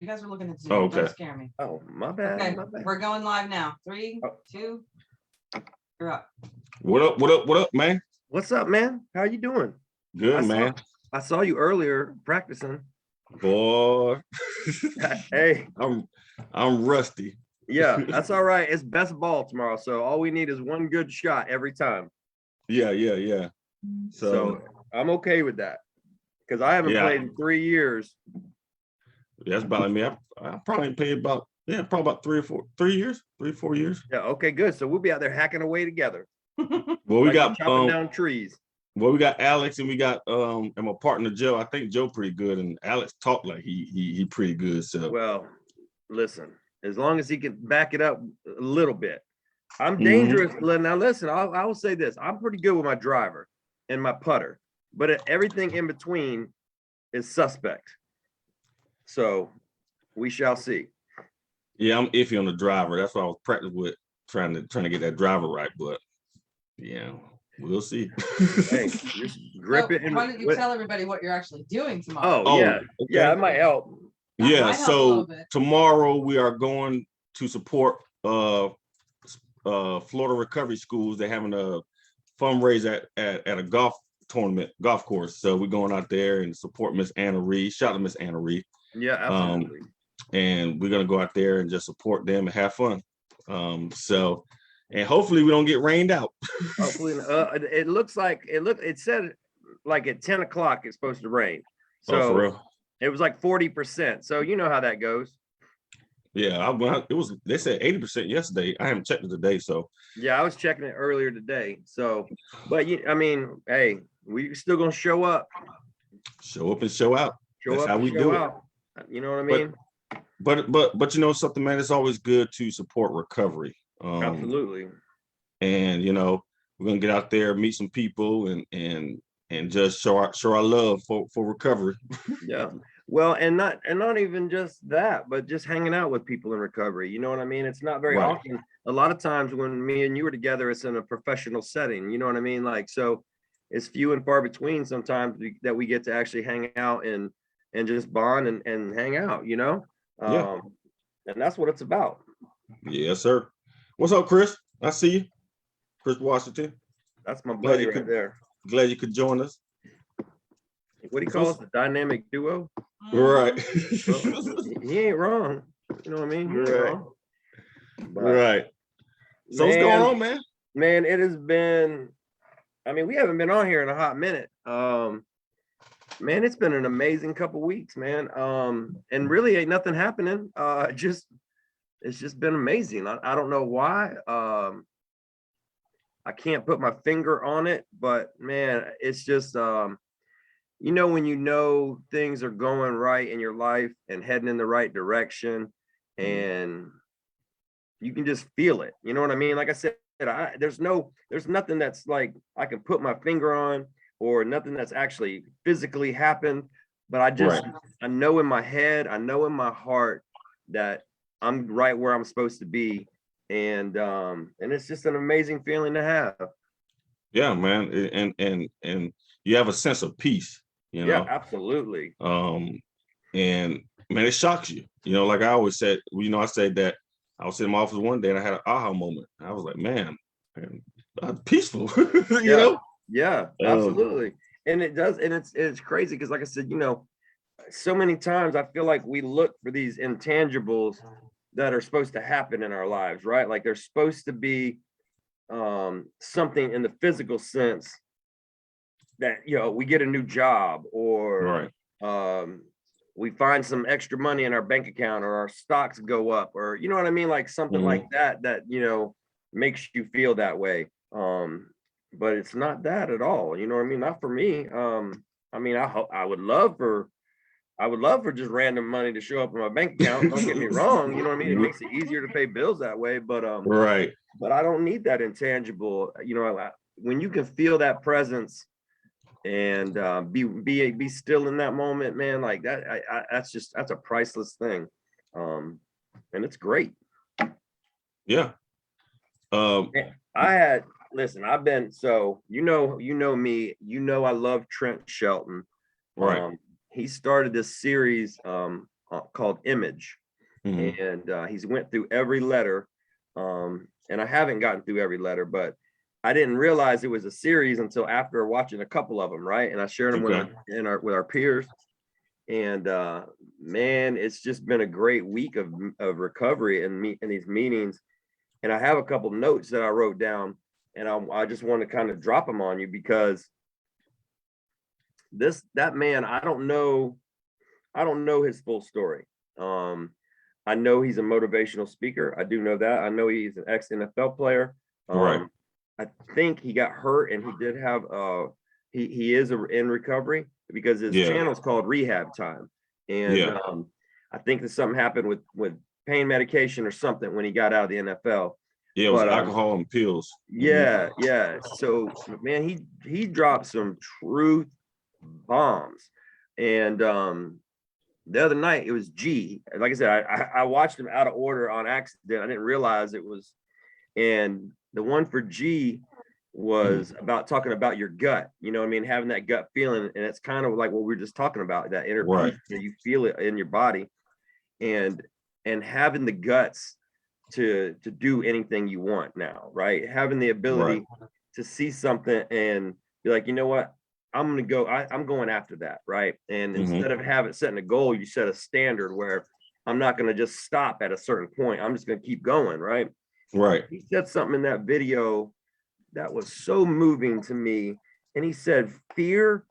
You guys are looking at Zoom. Oh, okay. Don't scare me. Oh, my bad. Okay, My bad. we're going live now. 3, 2, you're up. What up? What up? What up, man? What's up, man? How you doing? Good, man. I saw you earlier practicing. Boy, Hey, I'm rusty. yeah, that's all right. It's best ball tomorrow, so all we need is one good shot every time. Yeah. So I'm okay with that because I haven't played in 3 years. That's about me. I probably played about probably about 3 or 4 years. Yeah, okay, good. So we'll be out there hacking away together. Well, we got chopping down trees. Well, we got Alex and we got and my partner Joe. I think Joe pretty good, and Alex talked like he pretty good. So well, listen, as long as he can back it up a little bit. I'm dangerous. Now listen, I will say this. I'm pretty good with my driver and my putter, but everything in between is suspect. So we shall see. Yeah, I'm iffy on the driver. That's what I was practicing with, trying to get that driver right. But yeah, we'll see. Hey, just grip it. Why don't you tell everybody what you're actually doing tomorrow? Oh yeah, okay. Yeah, that might help. Yeah, so tomorrow we are going to support Florida Recovery Schools. They're having a fundraiser at a golf course. So we're going out there and support Miss Anna Reed. Shout out to Miss Anna Reed. Yeah, absolutely. And we're gonna go out there and just support them and have fun. And hopefully we don't get rained out. Hopefully, it said like at 10 o'clock it's supposed to rain. So for real? It was like 40%. So you know how that goes. Yeah, they said 80% yesterday. I haven't checked it today, so yeah, I was checking it earlier today. So, but I mean, hey, we still gonna show up. Show up and show out. That's how we do it. You know what I mean? But you know something, man, it's always good to support recovery. Absolutely. And we're gonna get out there, meet some people, and just show our love for recovery. Yeah. Well, and not even just that, but just hanging out with people in recovery. You know what I mean? It's not very often. A lot of times when me and you were together, it's in a professional setting. You know what I mean? Like, so it's few and far between sometimes that we get to actually hang out and just bond and hang out, and that's what it's about. Yes, sir. What's up, Chris? I see you. Chris Washington. That's my buddy right there. Glad you could join us. What do you call us? The dynamic duo? Right. Well, he ain't wrong. You know what I mean? Right. So what's going on, man? Man, it has been, we haven't been on here in a hot minute. Man, it's been an amazing couple weeks, man. And really ain't nothing happening. It's just been amazing. I don't know why. I can't put my finger on it, but man, it's just when things are going right in your life and heading in the right direction, and you can just feel it. You know what I mean? Like I said, there's nothing that's like I can put my finger on, or nothing that's actually physically happened. But I know in my head, I know in my heart that I'm right where I'm supposed to be. And it's just an amazing feeling to have. Yeah, man. And you have a sense of peace, Yeah, absolutely. And man, it shocks you. Like I always said, I said that I was in my office one day and I had an aha moment. I was like, man, I'm peaceful. Yeah, absolutely. And it does, and it's crazy because, like I said, so many times I feel like we look for these intangibles that are supposed to happen in our lives, right? Like there's supposed to be something in the physical sense that we get a new job, or we find some extra money in our bank account, or our stocks go up, or you know what I mean, like something like that makes you feel that way. But it's not that at all. You know what I mean? Not for me. I would love for just random money to show up in my bank account. Don't get me wrong. You know what I mean? It makes it easier to pay bills that way. But but I don't need that intangible. When you can feel that presence and be still in that moment, man, like that. That's a priceless thing. And it's great. Yeah. Listen, I've been, so me, I love Trent Shelton. Right. He started this series called Image. Mhm. And he's went through every letter. And I haven't gotten through every letter, but I didn't realize it was a series until after watching a couple of them, right? And I shared them Okay. with our peers. And man, it's just been a great week of recovery and these meetings. And I have a couple notes that I wrote down, and I just want to kind of drop them on you, because that man, I don't know his full story. I know he's a motivational speaker. I do know that. I know he's an ex-NFL player. Right. I think he got hurt, and he did have he is in recovery, because his Yeah. channel is called Rehab Time. And Yeah. I think that something happened with pain medication or something when he got out of the NFL. Yeah, it was But alcohol and pills. yeah, so man, he dropped some truth bombs. And the other night it was G. Like I said, I watched him out of order on accident. I didn't realize it was. And the one for G was about talking about your gut, you know what I mean, having that gut feeling. And it's kind of like what we were just talking about, that inner Right. peace, that you feel it in your body, and having the guts to do anything you want now, right? Having the ability to see something and be like, you know what, I'm going after that, right? And instead of setting a goal, you set a standard where I'm not going to just stop at a certain point. I'm just going to keep going, right? Right. He said something in that video that was so moving to me. And he said, fear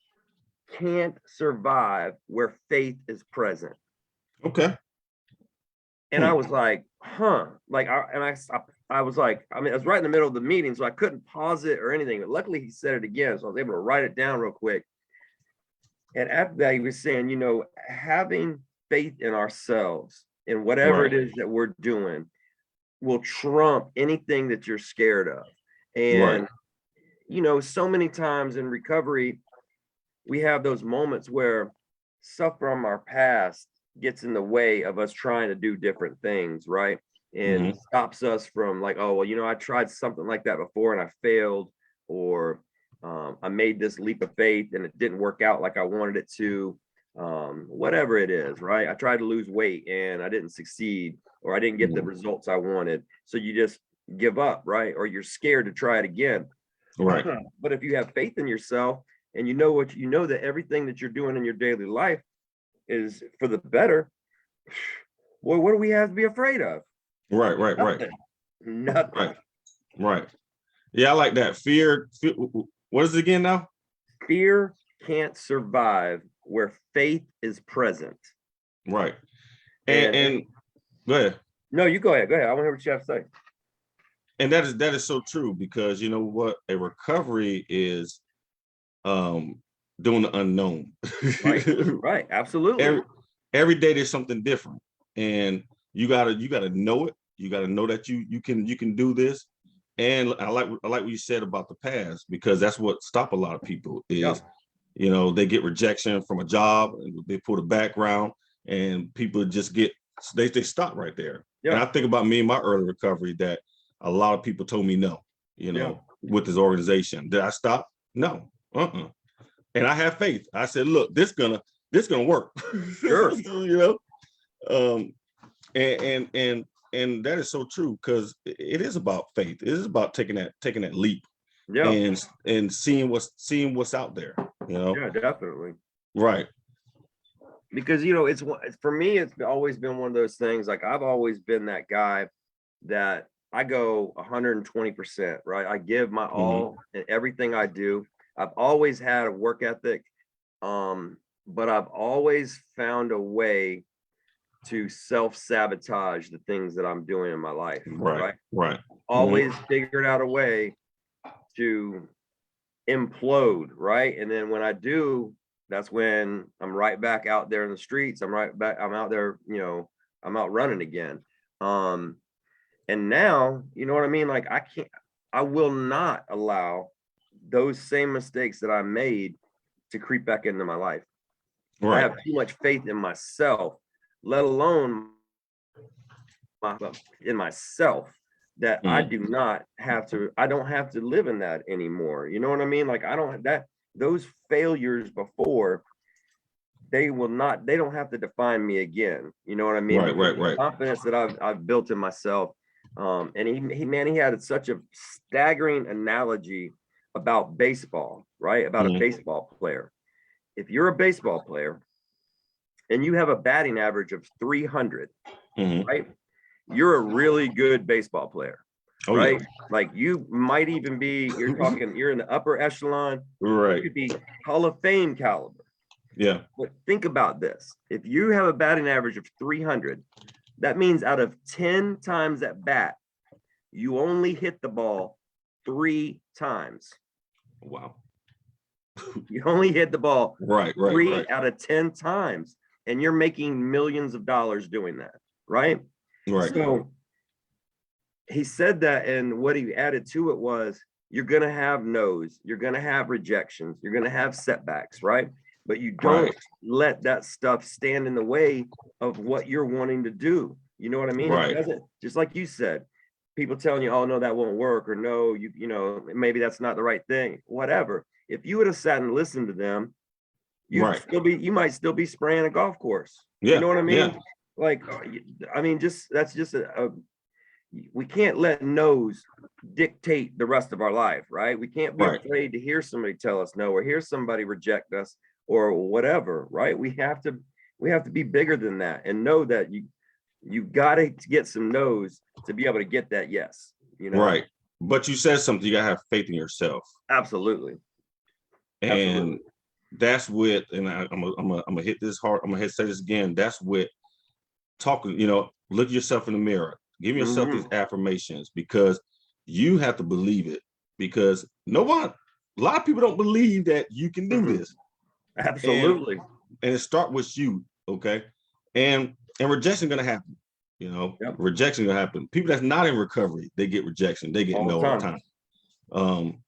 can't survive where faith is present. Okay. And I was like, huh, like, I was like, I mean, I was right in the middle of the meeting, so I couldn't pause it or anything. But luckily he said it again, so I was able to write it down real quick. And after that, he was saying, you know, having faith in ourselves in whatever it is that we're doing will trump anything that you're scared of. And, you know, so many times in recovery, we have those moments where stuff from our past gets in the way of us trying to do different things, right? And stops us from like, oh, well, you know, I tried something like that before and I failed, or I made this leap of faith and it didn't work out like I wanted it to. Whatever it is, right? I tried to lose weight and I didn't succeed, or I didn't get the results I wanted. So you just give up, right? Or you're scared to try it again. Right. But if you have faith in yourself and you know that everything that you're doing in your daily life is for the better, well, what do we have to be afraid of? Right. Nothing. Right. Yeah, I like that. Fear, what is it again now? Fear can't survive where faith is present. Right. And go ahead. No, you go ahead. I want to hear what you have to say. And that is so true, because you know what? A recovery is doing the unknown. Right. Absolutely. Every day there's something different. And you gotta know it. You gotta know that you can do this. And I like what you said about the past, because that's what stops a lot of people is, you know, they get rejection from a job and they put a background, and people just they stop right there. And I think about me in my early recovery, that a lot of people told me no, you know, with this organization. Did I stop? No. And I have faith. I said, look, this gonna work. Sure. You know, and that is so true, because it is about faith. It is about taking that leap, and seeing what's out there, you know. Yeah, definitely. Right. Because, you know, it's for me, it's always been one of those things. Like, I've always been that guy that I go 120%, right? I give my all in everything I do. I've always had a work ethic, but I've always found a way to self-sabotage the things that I'm doing in my life. Right. Always figured out a way to implode, right? And then when I do, that's when I'm right back out there in the streets. I'm out there, you know, I'm out running again. And now, you know what I mean? Like, I will not allow those same mistakes that I made to creep back into my life. I have too much faith in myself, let alone in myself, that I don't have to live in that anymore. You know what I mean? Like, those failures before, they don't have to define me again. You know what I mean? Right, Because right, right. the confidence that I've built in myself. And he had such a staggering analogy about baseball, right? About a Mhm. baseball player. If you're a baseball player and you have a batting average of 300, Mhm. right? You're a really good baseball player, Oh, right? yeah. Like you might even be, you're in the upper echelon. You Right. could be Hall of Fame caliber. Yeah. But think about this. If you have a batting average of 300, that means out of 10 times at bat, you only hit the ball 3 times. Wow. You only hit the ball Right, right, 3 right. out of 10 times, and you're making millions of dollars doing that, right? Right. So he said that, and what he added to it was, you're going to have no's, you're going to have rejections, you're going to have setbacks, right? But you don't Right. let that stuff stand in the way of what you're wanting to do. You know what I mean? Right. It doesn't, just like you said, people telling you, oh no, that won't work, or no, you know, maybe that's not the right thing, whatever. If you would have sat and listened to them, Right. you might still be spraying a golf course. Yeah. You know what I mean? Yeah. Like, I mean, that's just we can't let no's dictate the rest of our life, right? We can't be Right. afraid to hear somebody tell us no, or hear somebody reject us, or whatever, right? We have to be bigger than that, and know that you got to get some no's to be able to get that yes. You know? Right. But you said something, you gotta have faith in yourself. Absolutely. And Absolutely. that's with, and I'm gonna hit this hard. I'm gonna say this again. That's with talking. You know, look yourself in the mirror. Give yourself these affirmations, because you have to believe it. Because a lot of people don't believe that you can do this. Absolutely. And it start with you, okay? And rejection gonna happen. You know, Yep. rejection gonna happen. People that's not in recovery, they get rejection. They get All the no all the time. time.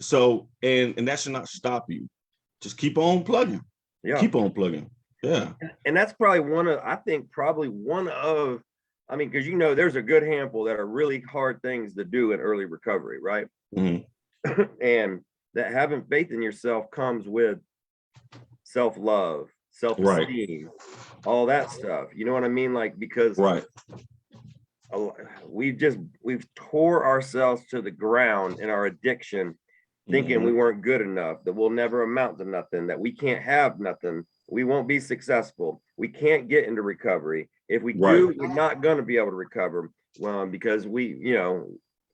So and that should not stop you. Just keep on plugging. Yeah. Keep on plugging. Yeah. And that's probably one of, I mean, because there's a good handful that are really hard things to do in early recovery, right? Mhm. And that having faith in yourself comes with self-love, self-esteem, all that stuff. You know what I mean? Like, because Right. we've tore ourselves to the ground in our addiction, thinking we weren't good enough, that we'll never amount to nothing, that we can't have nothing, we won't be successful, we can't get into recovery. If we do, we're not going to be able to recover, because we're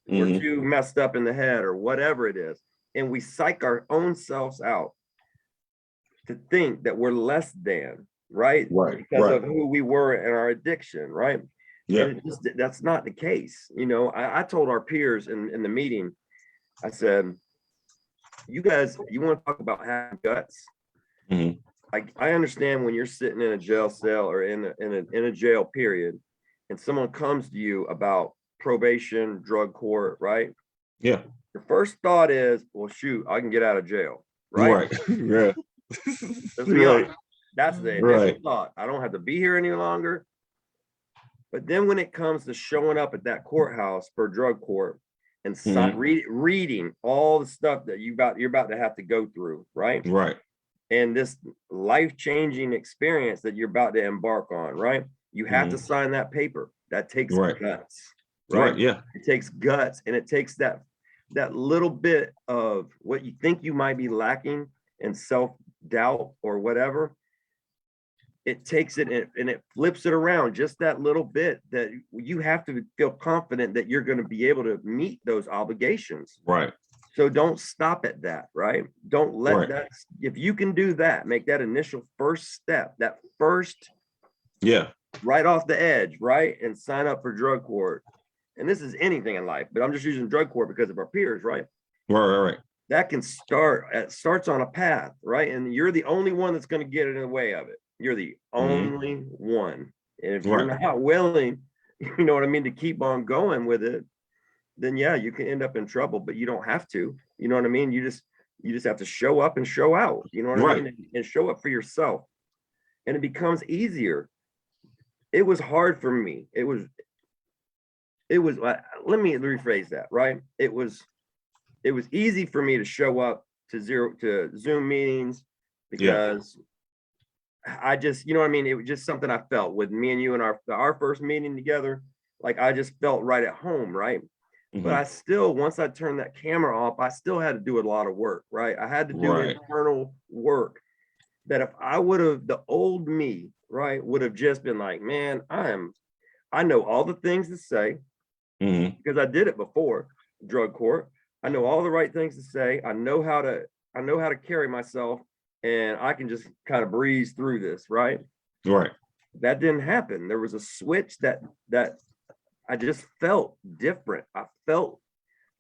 too messed up in the head, or whatever it is. And we psych our own selves out to think that we're less than, right? Right. Because of who we were in our addiction, right? Yeah. And that's not the case. I told our peers in the meeting, I said, you guys, you want to talk about having guts? Mhm. I understand when you're sitting in a jail cell, or in a jail period, and someone comes to you about probation, drug court, right? Yeah. Your first thought is, well, shoot, I can get out of jail, right? Right. Yeah. Let's be honest. That's the initial Right. thought. I don't have to be here any longer. But then when it comes to showing up at that courthouse for drug court and reading all the stuff that you're about to have to go through, right? Right. And this life-changing experience that you're about to embark on, right? You have to sign that paper. That takes guts, right? Yeah. It takes guts, and it takes that little bit of what you think you might be lacking in self-doubt or whatever. It takes it and it flips it around just that little bit, that you have to feel confident that you're going to be able to meet those obligations. Right. So don't stop at that, right? Don't let that, if you can do that, make that initial first step, that first, right off the edge, right? And sign up for drug court. And this is anything in life, but I'm just using drug court because of our peers, right? Right. That can starts on a path, right? And you're the only one that's going to get in the way of it. You're the only one. And if you're not willing, you know what I mean, to keep on going with it, then yeah, you can end up in trouble, but you don't have to. You know what I mean? You just have to show up and show out. You know what I mean? And show up for yourself. And it becomes easier. It was hard for me. It was let me rephrase that, right? It was easy for me to show up to Zoom meetings, because I just, you know what I mean? It was just something I felt with me and you and our first meeting together. Like I just felt right at home, right? But I still, once I turned that camera off, I still had to do a lot of work, right? I had to do Right. internal work that if I would have, the old me, right, would have just been like, man, I know all the things to say because I did it before drug court. I know all the right things to say. I know how to carry myself, and I can just kind of breeze through this, right? Right. That didn't happen. There was a switch that I just felt different. I felt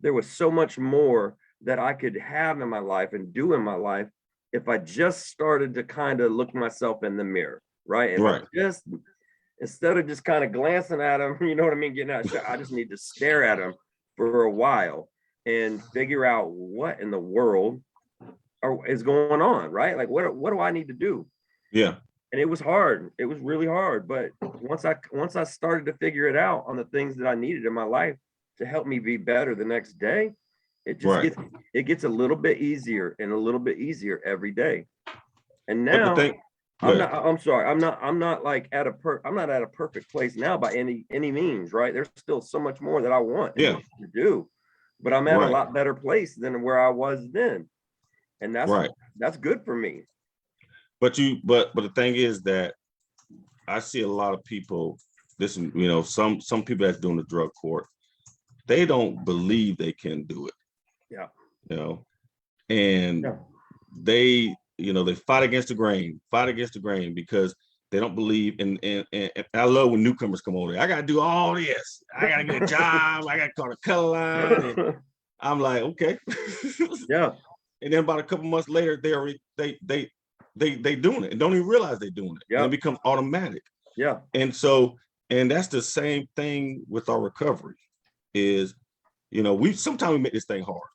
there was so much more that I could have in my life and do in my life if I just started to kind of look myself in the mirror, right? And Right. just instead of just kind of glancing at them, you know what I mean, getting out of shot, I just need to stare at them for a while and figure out what in the world is going on, right? Like what do I need to do? Yeah. And it was hard. It was really hard. But once I started to figure it out on the things that I needed in my life to help me be better the next day, it just gets a little bit easier and a little bit easier every day. And now I'm not like at a perfect place now by any means, right? There's still so much more that I want and need to do, but I'm at a lot better place than where I was then. And that's good for me. But the thing is that I see a lot of people, some people that's doing the drug court, they don't believe they can do it. Yeah. And they fight against the grain because they don't believe and I love when newcomers come over there. I gotta do all this. I gotta get a job. I gotta call the color line. And I'm like, okay. Yeah. And then about a couple months later, they doing it and don't even realize they're doing it. Yeah. And it becomes automatic. Yeah. And that's the same thing with our recovery is, sometimes we make this thing hard.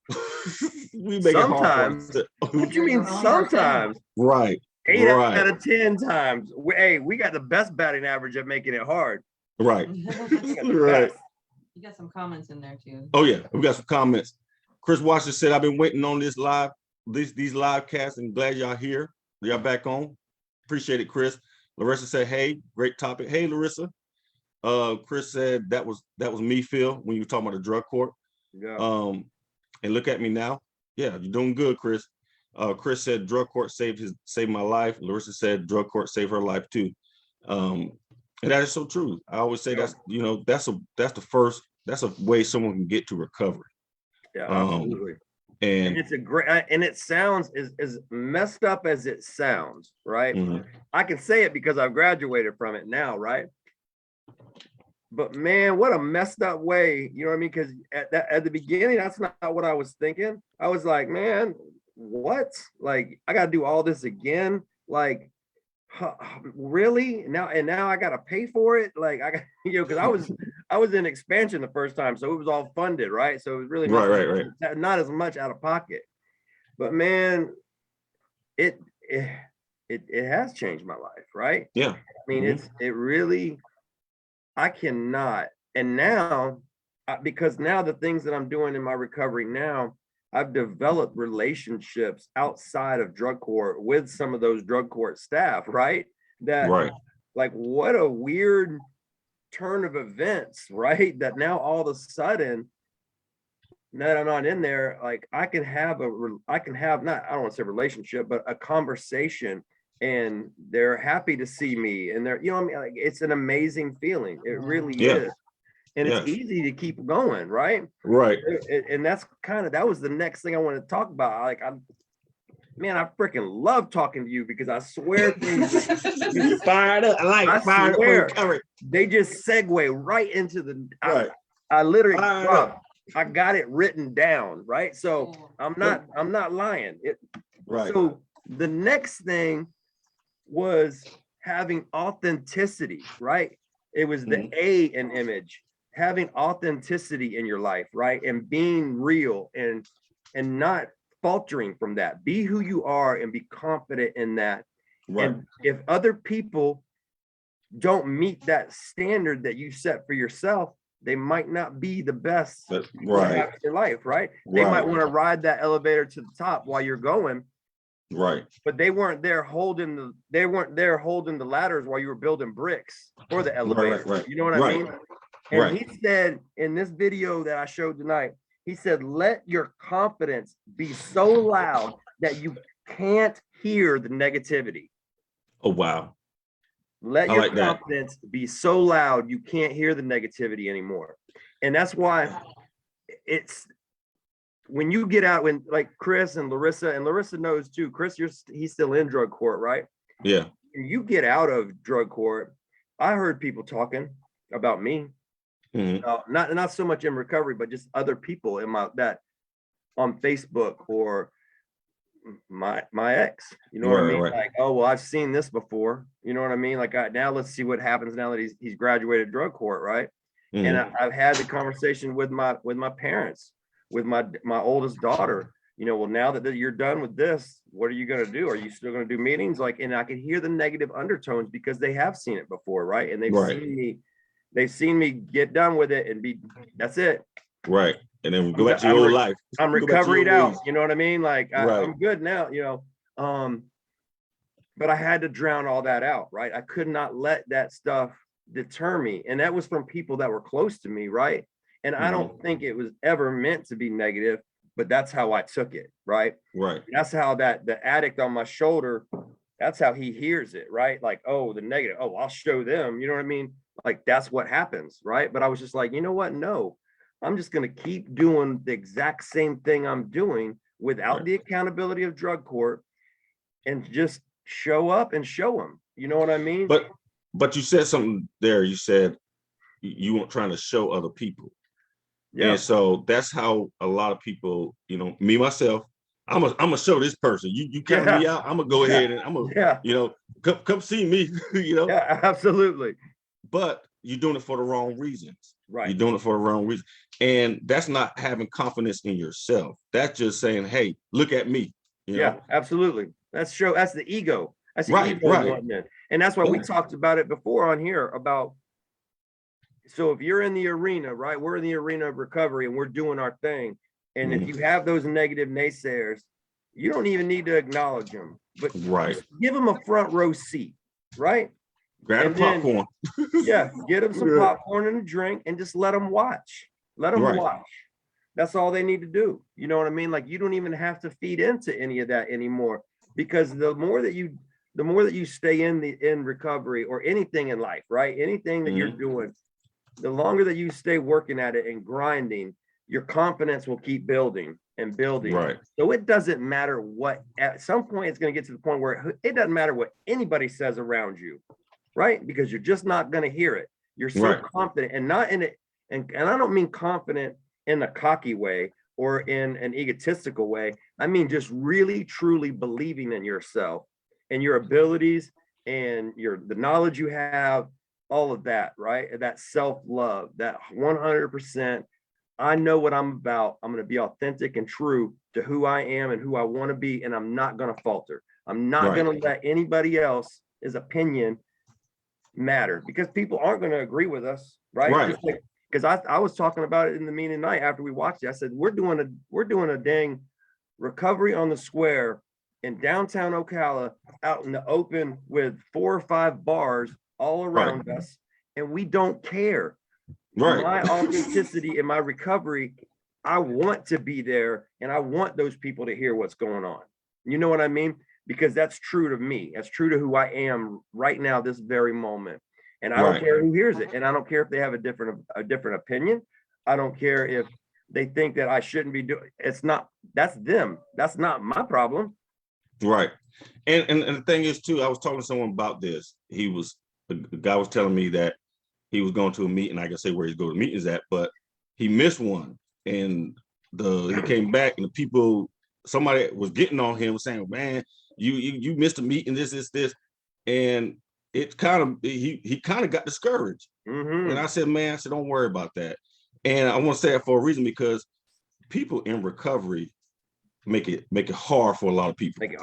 We make sometimes. it hard. What do you mean sometimes? Right. 8 out of 10 times. We got the best batting average at making it hard. Right. Right. You got some comments in there too. Oh yeah, we got some comments. Chris Washington said, I've been waiting on this these live casts and glad y'all here. Y'all back on. Appreciate it, Chris. Larissa said, hey, great topic. Hey, Larissa. Chris said that was me, Phil, when you were talking about the drug court. Yeah. And look at me now. Yeah, you're doing good, Chris. Chris said drug court saved my life. Larissa said drug court saved her life too. And that is so true. I always say that's a way someone can get to recovery. Yeah, absolutely. And it's a great, and it sounds as messed up as it sounds, right? I can say it because I've graduated from it now, right? But man, what a messed up way, you know what I mean? Because at the beginning, that's not what I was thinking. I was like, man, what? Like, I got to do all this again? Like, really? Now I got to pay for it? Like, I got, because I was in expansion the first time, so it was all funded, right? So it was really not as much out of pocket. But man, it has changed my life, right? Yeah. I mean, it really. I cannot. And now, because now the things that I'm doing in my recovery now, I've developed relationships outside of drug court with some of those drug court staff, right? Like, what a weird turn of events, right? That now all of a sudden, now that I'm not in there, like I can have not, I don't want to say relationship, but a conversation. And they're happy to see me, and they're, what I mean, like it's an amazing feeling. It really is, and it's easy to keep going, right? Right. And that's that was the next thing I want to talk about. Like I freaking love talking to you because I swear things you fired up. I swear they just segue right into the. Right. I literally I got it written down, right? So I'm not lying. Right. So the next thing was having authenticity, right? It was the A in image, having authenticity in your life, right? And being real and not faltering from that. Be who you are and be confident in that. Right. And if other people don't meet that standard that you set for yourself, they might not be the best in your life, right? They might want to ride that elevator to the top while you're going, Right. but they weren't there holding the ladders while you were building bricks for the elevator. Right. You know what I Right. mean? And Right. he said in this video that I showed tonight, he said, let your confidence be so loud that you can't hear the negativity. Oh, wow. Let I your like that. confidence be so loud you can't hear the negativity anymore. And that's why it's when you get out, when like Chris and Larissa knows too. Chris, he's still in drug court, right? Yeah. When you get out of drug court, I heard people talking about me. Not so much in recovery, but just other people in that on Facebook or my ex. You know what I mean? Right. Like, oh well, I've seen this before. You know what I mean? Like, now let's see what happens now that he's graduated drug court, right? And I've had the conversation with my parents, with my oldest daughter. You know, well, now that you're done with this, what are you going to do? Are you still going to do meetings? Like, and I can hear the negative undertones because they have seen it before, right? And they've seen me get done with it and that's it. Right. And then go back to your old life. I'm recovered out. You know what I mean? Like, I'm good now, you know. But I had to drown all that out, right? I could not let that stuff deter me. And that was from people that were close to me, right? And I don't think it was ever meant to be negative, but that's how I took it, right? Right. That's how the addict on my shoulder, that's how he hears it, right? Like, oh, the negative, oh, I'll show them, you know what I mean? Like, that's what happens, right? But I was just like, you know what? No, I'm just going to keep doing the exact same thing I'm doing without the accountability of drug court and just show up and show them, you know what I mean? But you said something there. You said you weren't trying to show other people. Yeah. And so that's how a lot of people, you know, me, myself, I'm gonna show this person. You count me out, I'm gonna go ahead and I'm gonna, you know, come see me, you know? Yeah, absolutely. But you're doing it for the wrong reasons. Right. You're doing it for the wrong reason. And that's not having confidence in yourself. That's just saying, hey, look at me. You know? Absolutely. That's the ego. That's the right, ego right. And that's why we talked about it before on here about, so if you're in the arena, right, we're in the arena of recovery and we're doing our thing. And if you have those negative naysayers, you don't even need to acknowledge them, but give them a front row seat, right? Grab a popcorn. Get them some popcorn and a drink and just let them watch. Let them watch. That's all they need to do. You know what I mean? Like, you don't even have to feed into any of that anymore, because the more that you stay in recovery or anything in life, right? Anything that you're doing, the longer that you stay working at it and grinding, your confidence will keep building and building. Right. So it doesn't matter what, at some point it's going to get to the point where it doesn't matter what anybody says around you, right? Because you're just not going to hear it. You're so confident, and not in it. And I don't mean confident in a cocky way or in an egotistical way. I mean, just really, truly believing in yourself and your abilities and the knowledge you have, all of that, right? That self-love, that 100%. I know what I'm about. I'm going to be authentic and true to who I am and who I want to be. And I'm not going to falter. I'm not going to let anybody else's opinion matter, because people aren't going to agree with us, right? Because I was talking about it in the meeting tonight after we watched it. I said, we're doing a dang recovery on the square in downtown Ocala, out in the open with 4 or 5 bars all around us, and we don't care. My authenticity in my recovery, I want to be there, and I want those people to hear what's going on. You know what I mean? Because that's true to me. That's true to who I am right now, this very moment. And I don't care who hears it, and I don't care if they have a different opinion. I don't care if they think that I shouldn't be doing. That's them. That's not my problem. Right. And the thing is too, I was talking to someone about this. The guy was telling me that he was going to a meeting. I can say where he's going to meetings at, but he missed one, and he came back, and somebody was getting on him, saying, "Man, you missed a meeting. This, and it kind of he kind of got discouraged." And I said, "Man, don't worry about that." And I want to say that for a reason, because people in recovery make it hard for a lot of people. Make it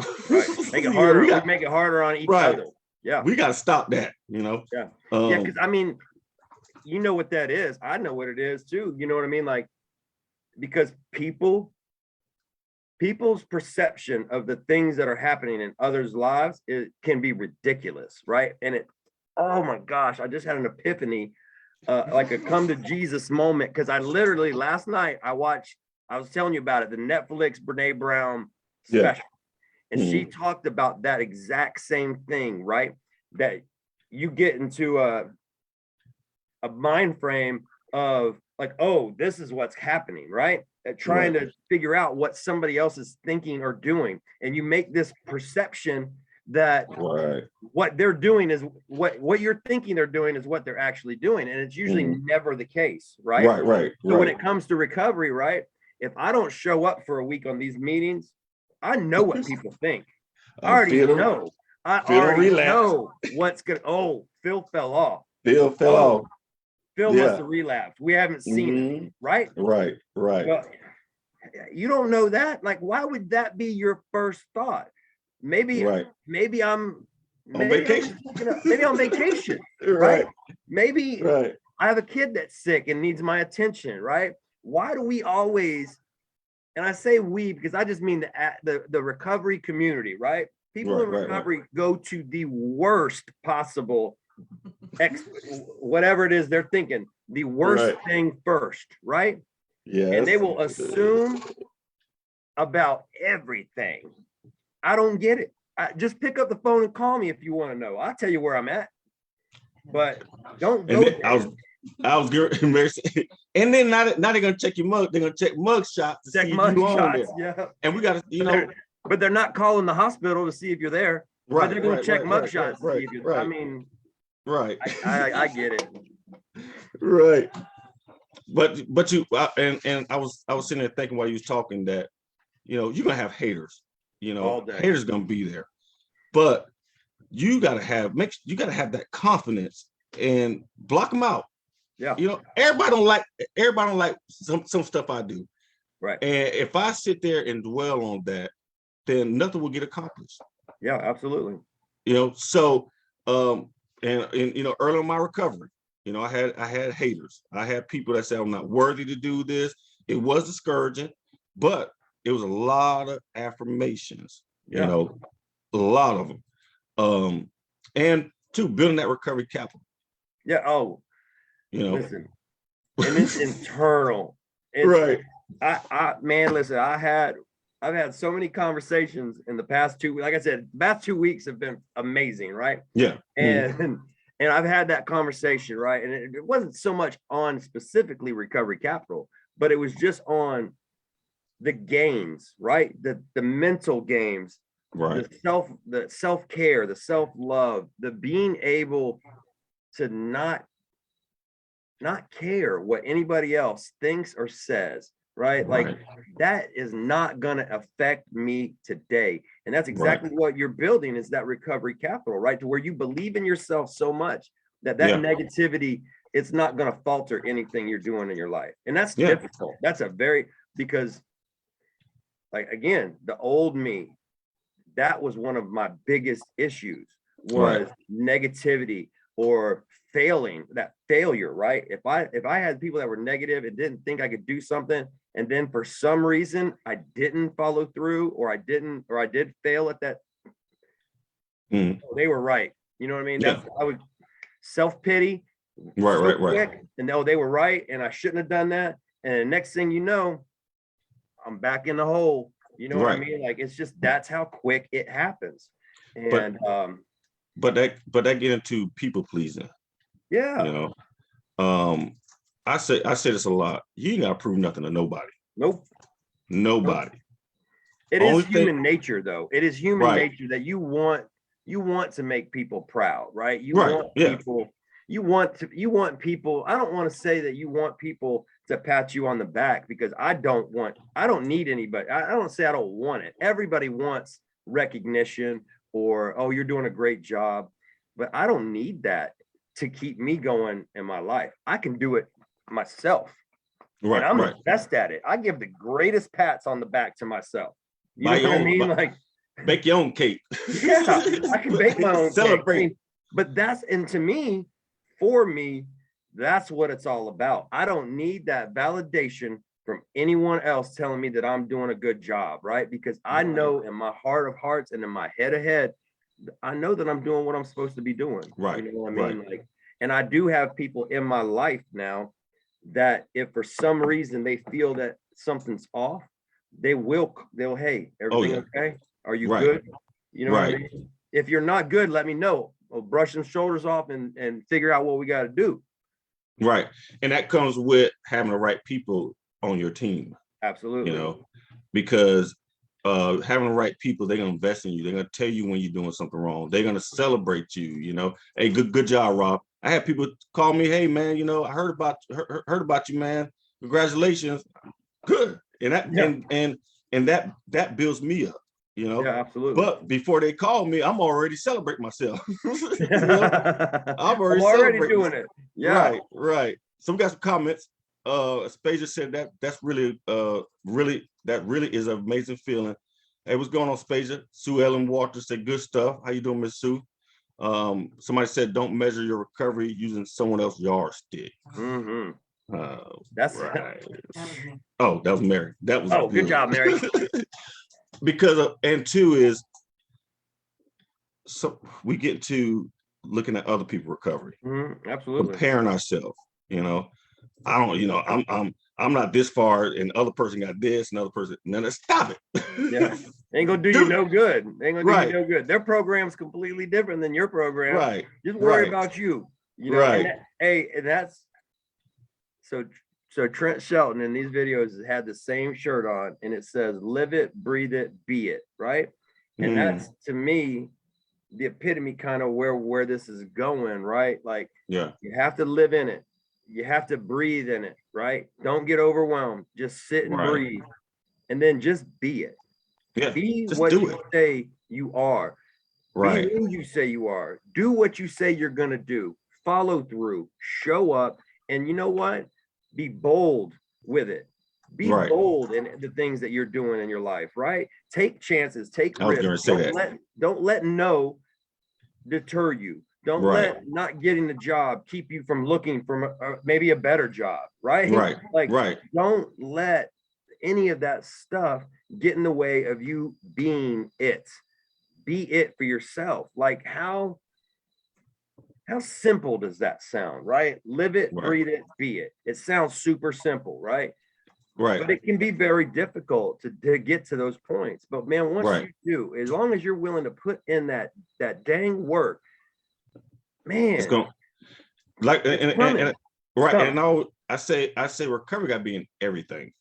harder. Make it harder on each other. Yeah, we got to stop that. You know. Yeah. Because I mean, you know what that is. I know what it is too. You know what I mean? Like, because people people's perception of the things that are happening in others' lives, it can be ridiculous, right? And oh my gosh, I just had an epiphany, like a come to Jesus moment, because I literally last night I was telling you about it, the Netflix Brene Brown special, and she talked about that exact same thing, right? That you get into a mind frame of like, oh, this is what's happening, right? Trying to figure out what somebody else is thinking or doing, and you make this perception that what they're doing is what you're thinking they're doing is what they're actually doing, and it's usually never the case, right? So when it comes to recovery, right, if I don't show up for a week on these meetings, I know what people think. I already know. I already know what's gonna. Oh, Phil fell off. Phil fell off. Phil must have relapsed. We haven't seen it, right? Right. Well, you don't know that. Like, why would that be your first thought? Maybe I'm on vacation. Maybe on vacation, right? Maybe I have a kid that's sick and needs my attention, right? Why do we always? And I say we because I just mean the recovery community, right? People in recovery go to the worst possible whatever it is they're thinking, the worst thing first, right? Yeah. And they will assume about everything. I don't get it. Just pick up the phone and call me if you want to know. I'll tell you where I'm at. But don't go there. I was getting ready to say, and then now they're gonna check your mug. They're gonna check mug shots to see if you on there. Yeah. And we got to, but they're not calling the hospital to see if you're there. Right. But they're gonna check mug shots to see if you're. I mean, I get it. Right. But you and I was sitting there thinking while you was talking that, you're gonna have haters. Haters gonna be there, but you gotta have that confidence and block them out. Yeah. Everybody don't like some stuff I do. Right. And if I sit there and dwell on that, then nothing will get accomplished. Yeah, absolutely. So and early in my recovery, I had haters. I had people that said I'm not worthy to do this. It was discouraging, but it was a lot of affirmations, a lot of them. And two, building that recovery capital. Yeah. Oh, listen, and it's internal. Right. Listen, I've had so many conversations in the past 2 weeks. Like I said, the past 2 weeks have been amazing, right? Yeah. And I've had that conversation, right? And it wasn't so much on specifically recovery capital, but it was just on the games, right? The mental games, right? The self-care, the self-love, the being able to not care what anybody else thinks or says, right? Like that is not going to affect me today. And that's exactly what you're building is that recovery capital, right? To where you believe in yourself so much that negativity, it's not going to falter anything you're doing in your life. And that's difficult. That's because like, again, the old me, that was one of my biggest issues was negativity or failure, right? If I had people that were negative and didn't think I could do something, and then for some reason I didn't follow through, or I did fail at that, they were right. You know what I mean? I would self-pity, right. And they were right, and I shouldn't have done that. And the next thing you know, I'm back in the hole. You know what I mean? Like it's just that's how quick it happens. And but that get into people pleasing. Yeah. I say this a lot. You ain't gotta prove nothing to nobody. Nope. Nobody. It is human nature, though. It is human nature that you want to make people proud, right? You want people. You want people. I don't want to say that you want people to pat you on the back because I don't need anybody. I don't say I don't want it. Everybody wants recognition or, oh, you're doing a great job, but I don't need that to keep me going in my life. I can do it myself. Right. And I'm the best at it. I give the greatest pats on the back to myself. You know what I mean? Like bake your own cake. Yeah, I can bake my own celebrate. Cake. But for me, that's what it's all about. I don't need that validation from anyone else telling me that I'm doing a good job, right? Because I know in my heart of hearts and in my head of head, I know that I'm doing what I'm supposed to be doing. Right. You know what I mean? Like, and I do have people in my life now that if for some reason they feel that something's off, they'll, hey, everything okay? Are you good? You know what I mean? If you're not good, let me know. I'll brush some shoulders off and figure out what we got to do. Right. And that comes with having the right people on your team. Absolutely. You know, because having the right people, they're gonna invest in you. They're gonna tell you when you're doing something wrong. They're gonna celebrate you. You know, hey, good job, Rob. I had people call me, hey man, you know, I heard about you, man. Congratulations. Good. And that and that builds me up. You know, yeah, absolutely. But before they call me, I'm already celebrating myself. You know? I'm already doing it. Yeah, right. So we got some comments. Spacer said that's really is an amazing feeling. Hey, what's going on, Spacer? Sue Ellen Walters said good stuff. How you doing, Miss Sue? Somebody said don't measure your recovery using someone else's yardstick. That's right. Oh, that was Mary. That was good job, Mary. Because and two is, so we get to looking at other people's recovery, absolutely, comparing ourselves. You know, I don't. You know, I'm not this far, and other person got this, another person. Now stop it. Yeah, ain't gonna do you no good. Ain't gonna do you no good. Their program's completely different than your program. Right. Just worry about you. You know. Right. And that's so. So Trent Shelton in these videos has had the same shirt on, and it says "Live it, breathe it, be it." Right. And that's, to me, the epitome kind of where this is going, right? Like, yeah, you have to live in it. You have to breathe in it, right? Don't get overwhelmed. Just sit and breathe, and then just be it. Yeah, be what you say you are. Right. Be who you say you are. Do what you say you're gonna do. Follow through. Show up, and you know what? Be bold with it. Be bold in the things that you're doing in your life, right? Take chances, take risks. Don't let no deter you. Don't let not getting the job keep you from looking for maybe a better job, right? Don't let any of that stuff get in the way of you being it. Be it for yourself. Like, how simple does that sound, right? Live it, breathe it, be it. It sounds super simple, right? But it can be very difficult to get to those points. But man, once you do, as long as you're willing to put in that dang work, man, it's going like and I say recovery got to be in everything.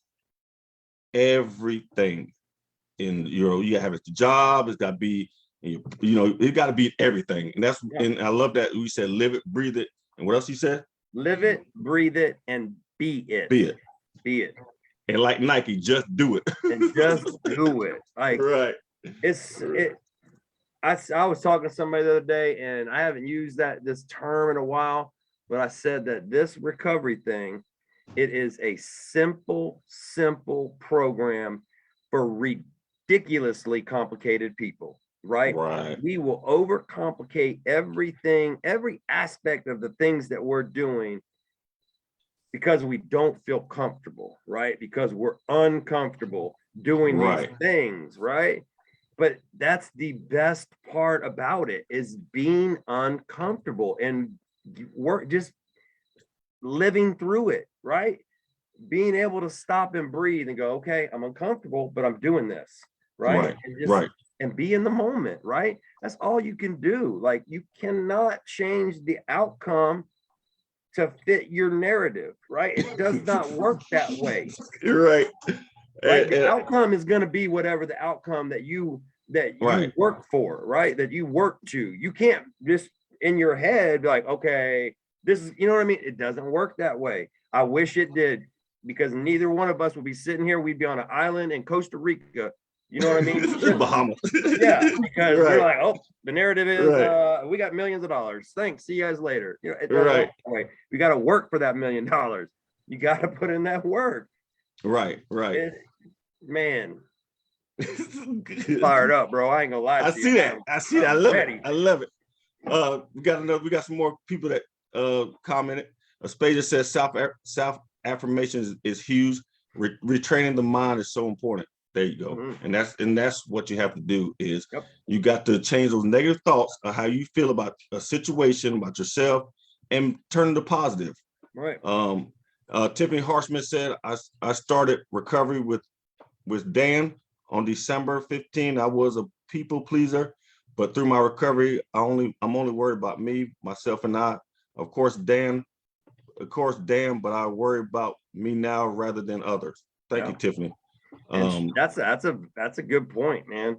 Everything. In you gotta have a job, it's gotta be, you know, it gotta be everything. And that's and I love that we said live it, breathe it, and what else you said? Live it, breathe it, and be it. Be it. Be it. And like Nike, just do it. And just do it. Like I was talking to somebody the other day, and I haven't used this term in a while, but I said that this recovery thing, it is a simple program for ridiculously complicated people, right? We will overcomplicate everything, every aspect of the things that we're doing because we don't feel comfortable, right? Because we're uncomfortable doing these things, right? But that's the best part about it, is being uncomfortable and just living through it, right? Being able to stop and breathe and go, okay, I'm uncomfortable, but I'm doing this, right? And be in the moment, right? That's all you can do. Like, you cannot change the outcome to fit your narrative, right? It does not work that way. You're right. The outcome is going to be whatever the outcome that you work for, right? That you work to. You can't just in your head be like, okay, this is, you know what I mean? It doesn't work that way. I wish it did, because neither one of us would be sitting here. We'd be on an island in Costa Rica. You know what I mean? Bahamas. Yeah, because we're like, oh, the narrative is we got millions of dollars. Thanks. See you guys later. You know, it doesn't work that way. We got to work for that $1 million. You got to put in that work. Right. Man, fired up, bro. I ain't gonna lie to you. I see that. I love it. We got some more people that commented. Aspasia says self affirmation is huge. retraining the mind is so important. There you go. Mhm. And that's what you have to do is Yep. you got to change those negative thoughts of how you feel about a situation, about yourself, and turn to positive. Right. Tiffany Harshman said, I started recovery with Dan on December 15. I was a people pleaser, but through my recovery, I'm only worried about me, myself, and I. Of course, Dan, but I worry about me now rather than others. Thank you, Tiffany. And that's a good point, man.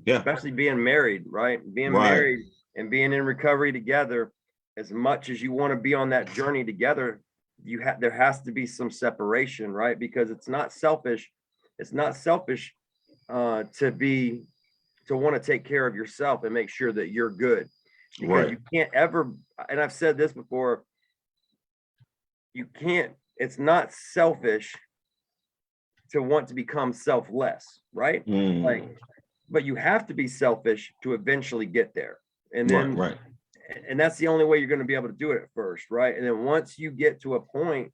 Yeah. Especially being married, right? Being Right. married and being in recovery together, as much as you want to be on that journey together, there has to be some separation, right? Because it's not selfish. It's not selfish to want to take care of yourself and make sure that you're good. Because Right. you can't ever, and I've said this before, it's not selfish to want to become selfless, right? Like, but you have to be selfish to eventually get there. And then, right. And that's the only way you're going to be able to do it at first, right? And then once you get to a point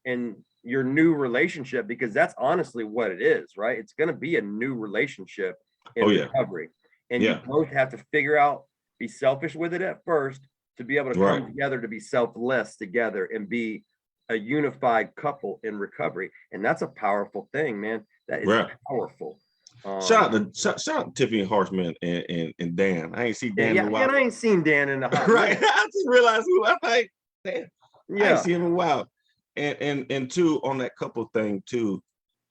in your new relationship, because that's honestly what it is, right? It's going to be a new relationship in recovery. And you both have to figure out, be selfish with it at first to be able to come together to be selfless together and be a unified couple in recovery. And that's a powerful thing, man. That is powerful. Shout out to Tiffany Harshman and Dan. I ain't seen Dan in a while. Yeah, I ain't seen Dan in a while. Right. I just realized who I think. Dan. Yeah. I ain't seen him in a while. And two, on that couple thing too,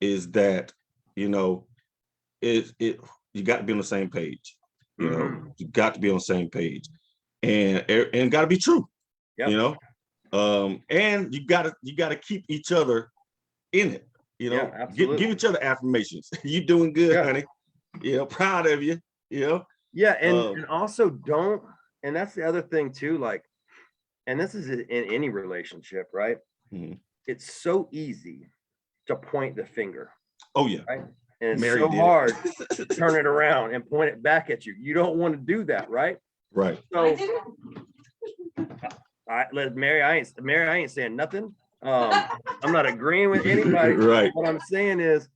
is that, you know, you got to be on the same page. You know, you got to be on the same page, and got to be true. You know, and you gotta keep each other in it. You know, give each other affirmations. You doing good, honey. You know, proud of you. You know. Yeah, and also don't. And that's the other thing too. Like, and this is in any relationship, right? Mm-hmm. It's so easy to point the finger. Oh yeah. Right. And it's so hard to turn it around and point it back at you. You don't want to do that, right? Right. So, Mary, I ain't saying nothing. I'm not agreeing with anybody. Right. What I'm saying is,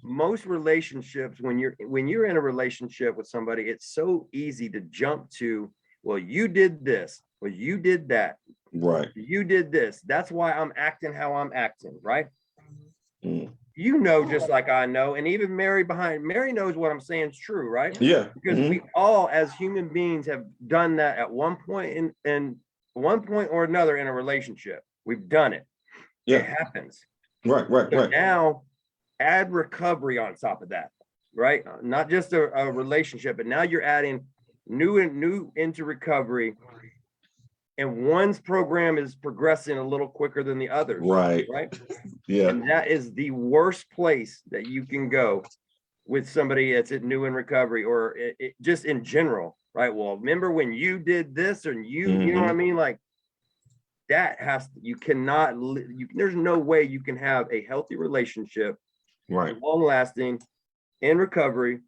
most relationships, when you're in a relationship with somebody, it's so easy to jump to, well, you did this, well, you did that, right? You did this. That's why I'm acting how I'm acting, right? You know, just like I know, and even Mary knows what I'm saying is true, right? Yeah. Because we all, as human beings, have done that at one point or another in a relationship. We've done it. Yeah. It happens. Right. Now, add recovery on top of that, right? Not just a relationship, but now you're adding new into recovery. And one's program is progressing a little quicker than the others. Right. Yeah. And that is the worst place that you can go with somebody that's new in recovery, or it just in general, right? Well, remember when you did this, or you know what I mean? Like, that there's no way you can have a healthy relationship, right, long lasting, in recovery,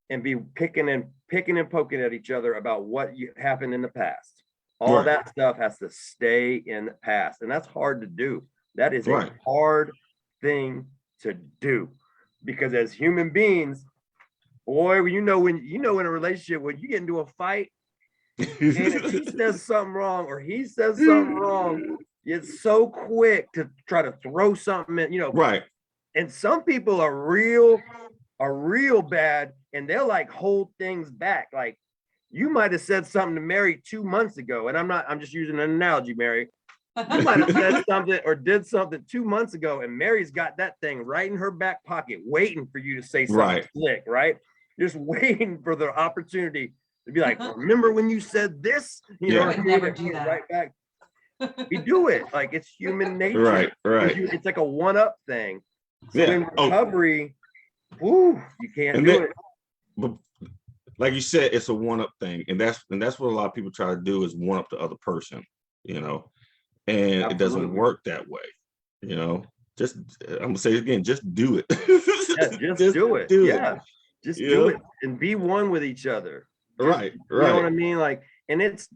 and be picking and poking at each other about what happened in the past. All that stuff has to stay in the past, and that's hard to do. That is a hard thing to do, because as human beings, boy, in a relationship, when you get into a fight, and if he says something wrong or he says something wrong, it's so quick to try to throw something in, right. And some people are real bad, and they'll like hold things back. Like, you might have said something to Mary 2 months ago, and I'm just using an analogy, Mary. You might have said something or did something 2 months ago, and Mary's got that thing right in her back pocket, waiting for you to say something slick, right? Just waiting for the opportunity to be like, remember when you said this? You know, I would never do that. Right back. We do it. Like, it's human nature. Right. It's like a one-up thing. So in recovery, you can't do it. But like you said, it's a one-up thing, and that's what a lot of people try to do, is one up the other person, and Absolutely. It doesn't work that way. I'm gonna say it again, just do it. Just do it. Just do it and be one with each other. Right. You know what I mean? Like, and it's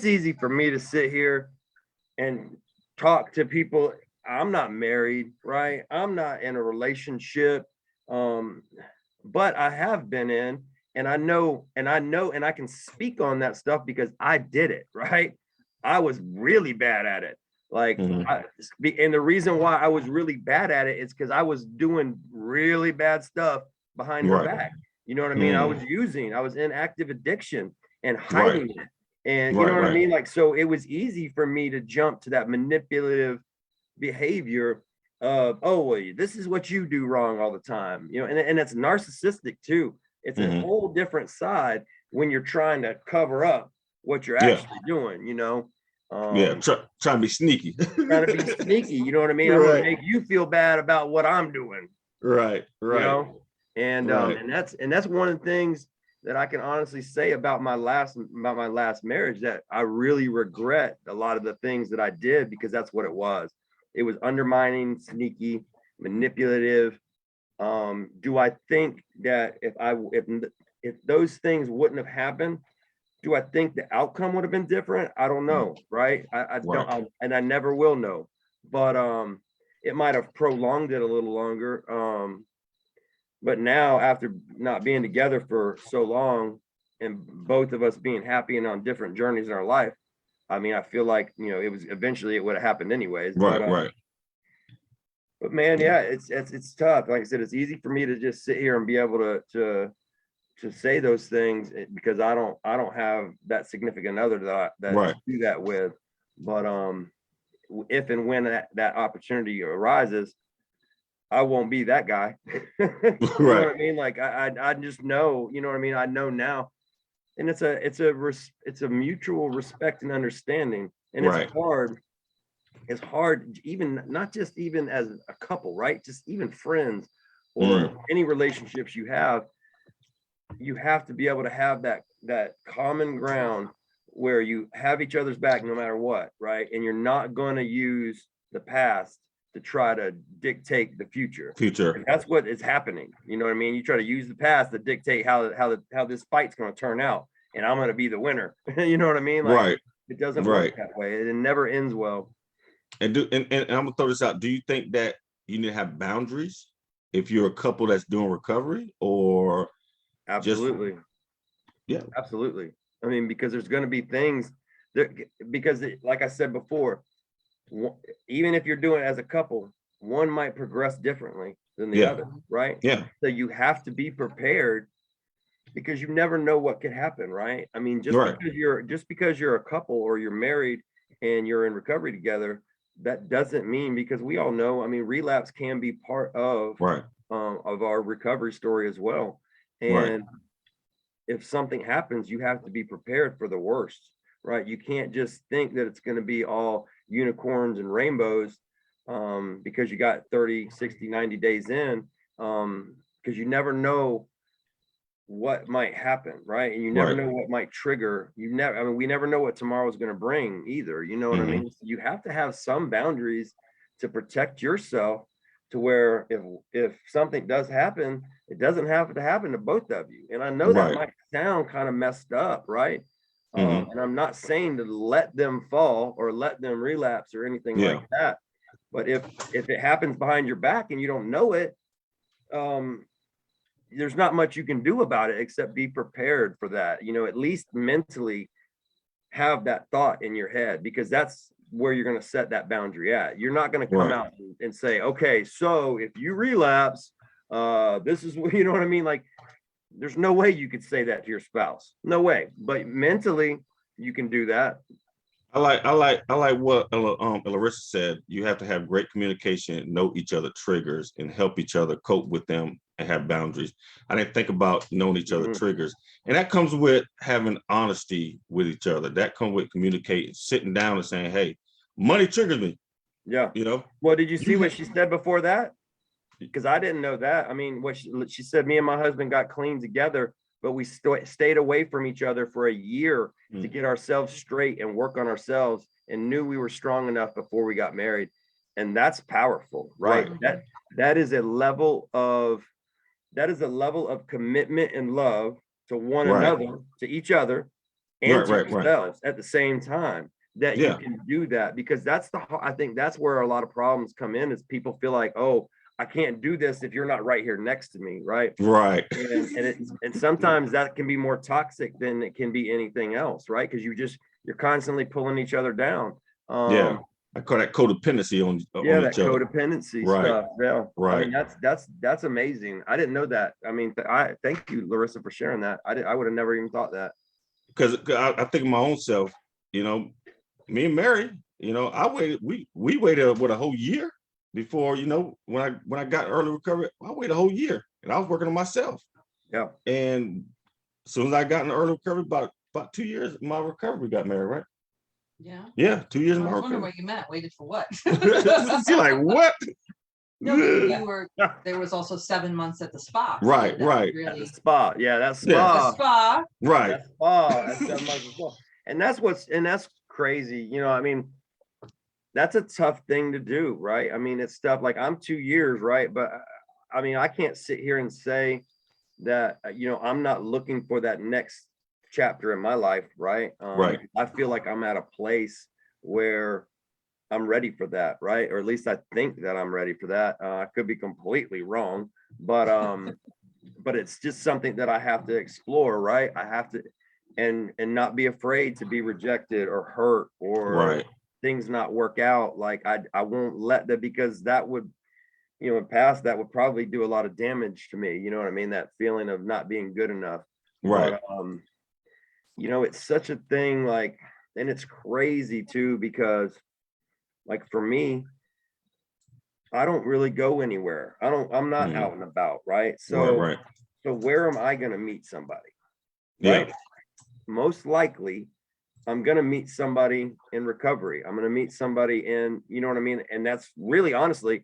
easy for me to sit here and talk to people I'm not married, right? I'm not in a relationship. But I have been in, and I know, and I can speak on that stuff because I did it, right? I was really bad at it. Like, Mhm. and the reason why I was really bad at it is because I was doing really bad stuff behind her Right. back. You know what I mean? I was in active addiction and hiding it. And you know what I mean? Like, so it was easy for me to jump to that manipulative behavior of, oh, well, this is what you do wrong all the time, you know, and it's narcissistic too. It's a whole different side when you're trying to cover up what you're actually doing, you know. Trying to be sneaky. Trying to be sneaky, you know what I mean? I'm gonna make you feel bad about what I'm doing. Right. You know, and that's one of the things that I can honestly say about my last marriage, that I really regret a lot of the things that I did, because that's what it was. It was undermining, sneaky, manipulative. Do I think that if those things wouldn't have happened, do I think the outcome would have been different? I don't know, right? I don't, and I never will know. But it might have prolonged it a little longer. But now, after not being together for so long, and both of us being happy and on different journeys in our life, I mean, I feel like, you know, it was eventually, it would have happened anyways. But man, yeah, it's tough. Like I said, it's easy for me to just sit here and be able to say those things, because I don't have that significant other that I do that with. But if and when that opportunity arises, I won't be that guy. You know what I mean? Like, I just know, you know what I mean? I know now. And it's a mutual respect and understanding. And it's hard, even not just even as a couple, right? Just even friends or any relationships you have to be able to have that common ground where you have each other's back no matter what, right? And you're not going to use the past to try to dictate the future. And that's what is happening. You know what I mean? You try to use the past to dictate how this fight's going to turn out, and I'm going to be the winner. You know what I mean? Like, it doesn't work that way. It never ends well. And I'm gonna throw this out. Do you think that you need to have boundaries if you're a couple that's doing recovery, or absolutely? Absolutely. I mean, because there's going to be things that, because like I said before, even if you're doing it as a couple, one might progress differently than the other, right? So you have to be prepared, because you never know what could happen, right? I mean, just because you're a couple or you're married and you're in recovery together, that doesn't mean, because we all know, I mean, relapse can be part of our recovery story as well. And if something happens, you have to be prepared for the worst, right? You can't just think that it's going to be all unicorns and rainbows, because you got 30, 60, 90 days in, because you never know what might happen, right? And you never know what might trigger. We never know what tomorrow's going to bring either. You know what I mean? So you have to have some boundaries to protect yourself, to where if something does happen, it doesn't have to happen to both of you. And I know that might sound kind of messed up, right? And I'm not saying to let them fall or let them relapse or anything like that. But if it happens behind your back and you don't know it, there's not much you can do about it except be prepared for that. You know, at least mentally have that thought in your head, because that's where you're going to set that boundary at. You're not going to come out and say, okay, so if you relapse, this is what, you know what I mean? Like, there's no way you could say that to your spouse. No way. But mentally, you can do that. I like what Larissa said. You have to have great communication, know each other triggers, and help each other cope with them and have boundaries. I didn't think about knowing each other triggers. And that comes with having honesty with each other. That comes with communicating, sitting down and saying, hey, money triggers me. Yeah. You know? Well, did you see what she said before that? Because I didn't know that. I mean, what she said, me and my husband got clean together, but we stayed away from each other for a year to get ourselves straight and work on ourselves, and knew we were strong enough before we got married. And that's powerful, right? That is a level of commitment and love to one another, to each other, and to ourselves at the same time. that you Yeah. can do that, because I think that's where a lot of problems come in, is people feel like, oh, I can't do this if you're not right here next to me, right? Right. And sometimes that can be more toxic than it can be anything else, right? Because you're constantly pulling each other down. Yeah. I call that codependency on Yeah, on that each other. codependency Right. stuff. Yeah. I Right. mean, that's amazing. I didn't know that. I mean, I thank you, Larissa, for sharing that. I would have never even thought that. Because I think of my own self, you know, me and Mary, you know, we waited what, a whole year before, you know, when I got early recovery, I waited a whole year and I was working on myself. Yeah. And as soon as I got in early recovery, about 2 years, my recovery got married, right? Yeah. Yeah, 2 years I in my was wondering recovery. what you meant. Waited for what? She's like, what? No, but you were. There was also 7 months at the spa. too, Right, that right. At the Really. spa. Yeah, that Yeah. The spa. spa. Right. That spa. That's 7 months as well. And that's crazy. You know, I mean, that's a tough thing to do, right? I mean, it's stuff like, I'm 2 years, right? But I mean, I can't sit here and say that, you know, I'm not looking for that next chapter in my life, right? Right. I feel like I'm at a place where I'm ready for that, right? Or at least I think that I'm ready for that. I could be completely wrong, but it's just something that I have to explore, right? I have to, and not be afraid to be rejected or hurt or Right. things not work out. Like I won't let that, because that would, you know, in past, that would probably do a lot of damage to me. You know what I mean? That feeling of not being good enough. Right. But, you know, it's such a thing, like, and it's crazy too, because like for me, I don't really go anywhere. I'm not Mhm. out and about, right? Right. So where am I going to meet somebody? Yeah. Right? Most likely I'm going to meet somebody in recovery. I'm going to meet somebody in, you know what I mean? And that's really, honestly,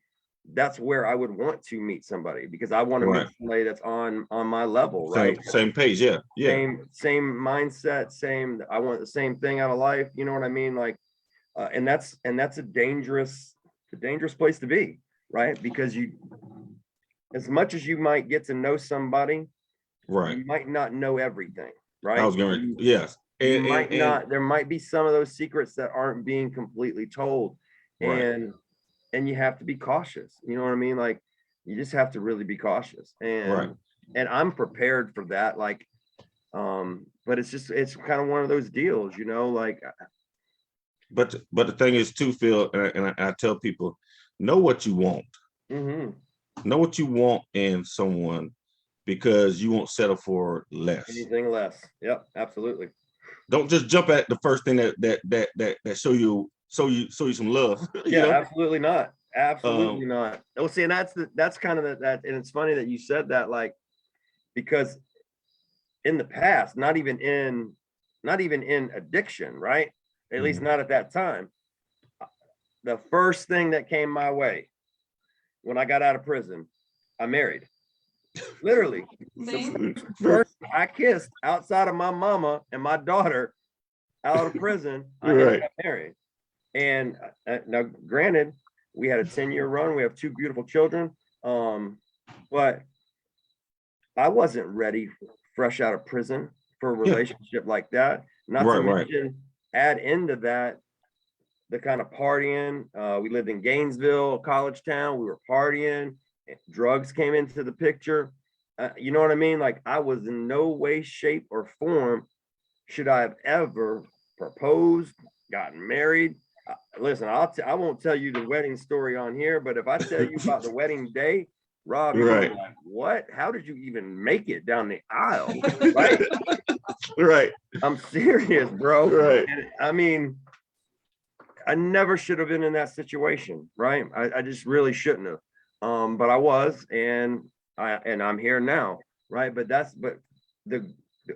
that's where I would want to meet somebody, because I want to meet Right. somebody that's on my level, right? Same page. Yeah. Yeah. Same mindset, I want the same thing out of life. You know what I mean? Like, and that's a dangerous place to be, right? Because as much as you might get to know somebody, Right. you might not know everything, right? I was going to, yes. You might not, there might be some of those secrets that aren't being completely told. Right. And you have to be cautious. You know what I mean? Like, you just have to really be cautious. Right. And I'm prepared for that. Like, but it's kind of one of those deals, you know, like. But the thing is too, Phil, and I tell people, know what you want. Mhm. Know what you want in someone, because you won't settle for less. Anything less. Yep, absolutely. Don't just jump at the first thing that show you some love. You Yeah, know? absolutely not. Absolutely not. Oh, see, and that's kind of that, and it's funny that you said that, like, because in the past, not even in addiction, right? At least not at that time. The first thing that came my way when I got out of prison, I married. Literally. Same. First I kissed outside of my mama and my daughter out of prison, I ended Right. up married. And now, granted, we had a 10-year run. We have 2 beautiful children. But I wasn't ready fresh out of prison for a relationship like that. Not to Right. mention, add into that the kind of partying. We lived in Gainesville, college town. We were partying. Drugs came into the picture. You know what I mean? Like, I was in no way, shape, or form should I have ever proposed, gotten married. Listen, I won't tell you the wedding story on here, but if I tell you about the wedding day, Rob, you're gonna be Right. like, what? How did you even make it down the aisle? Right? Right. I'm serious, bro. Right. And I mean, I never should have been in that situation, right? I just really shouldn't have. But I was, and I'm here now, right? But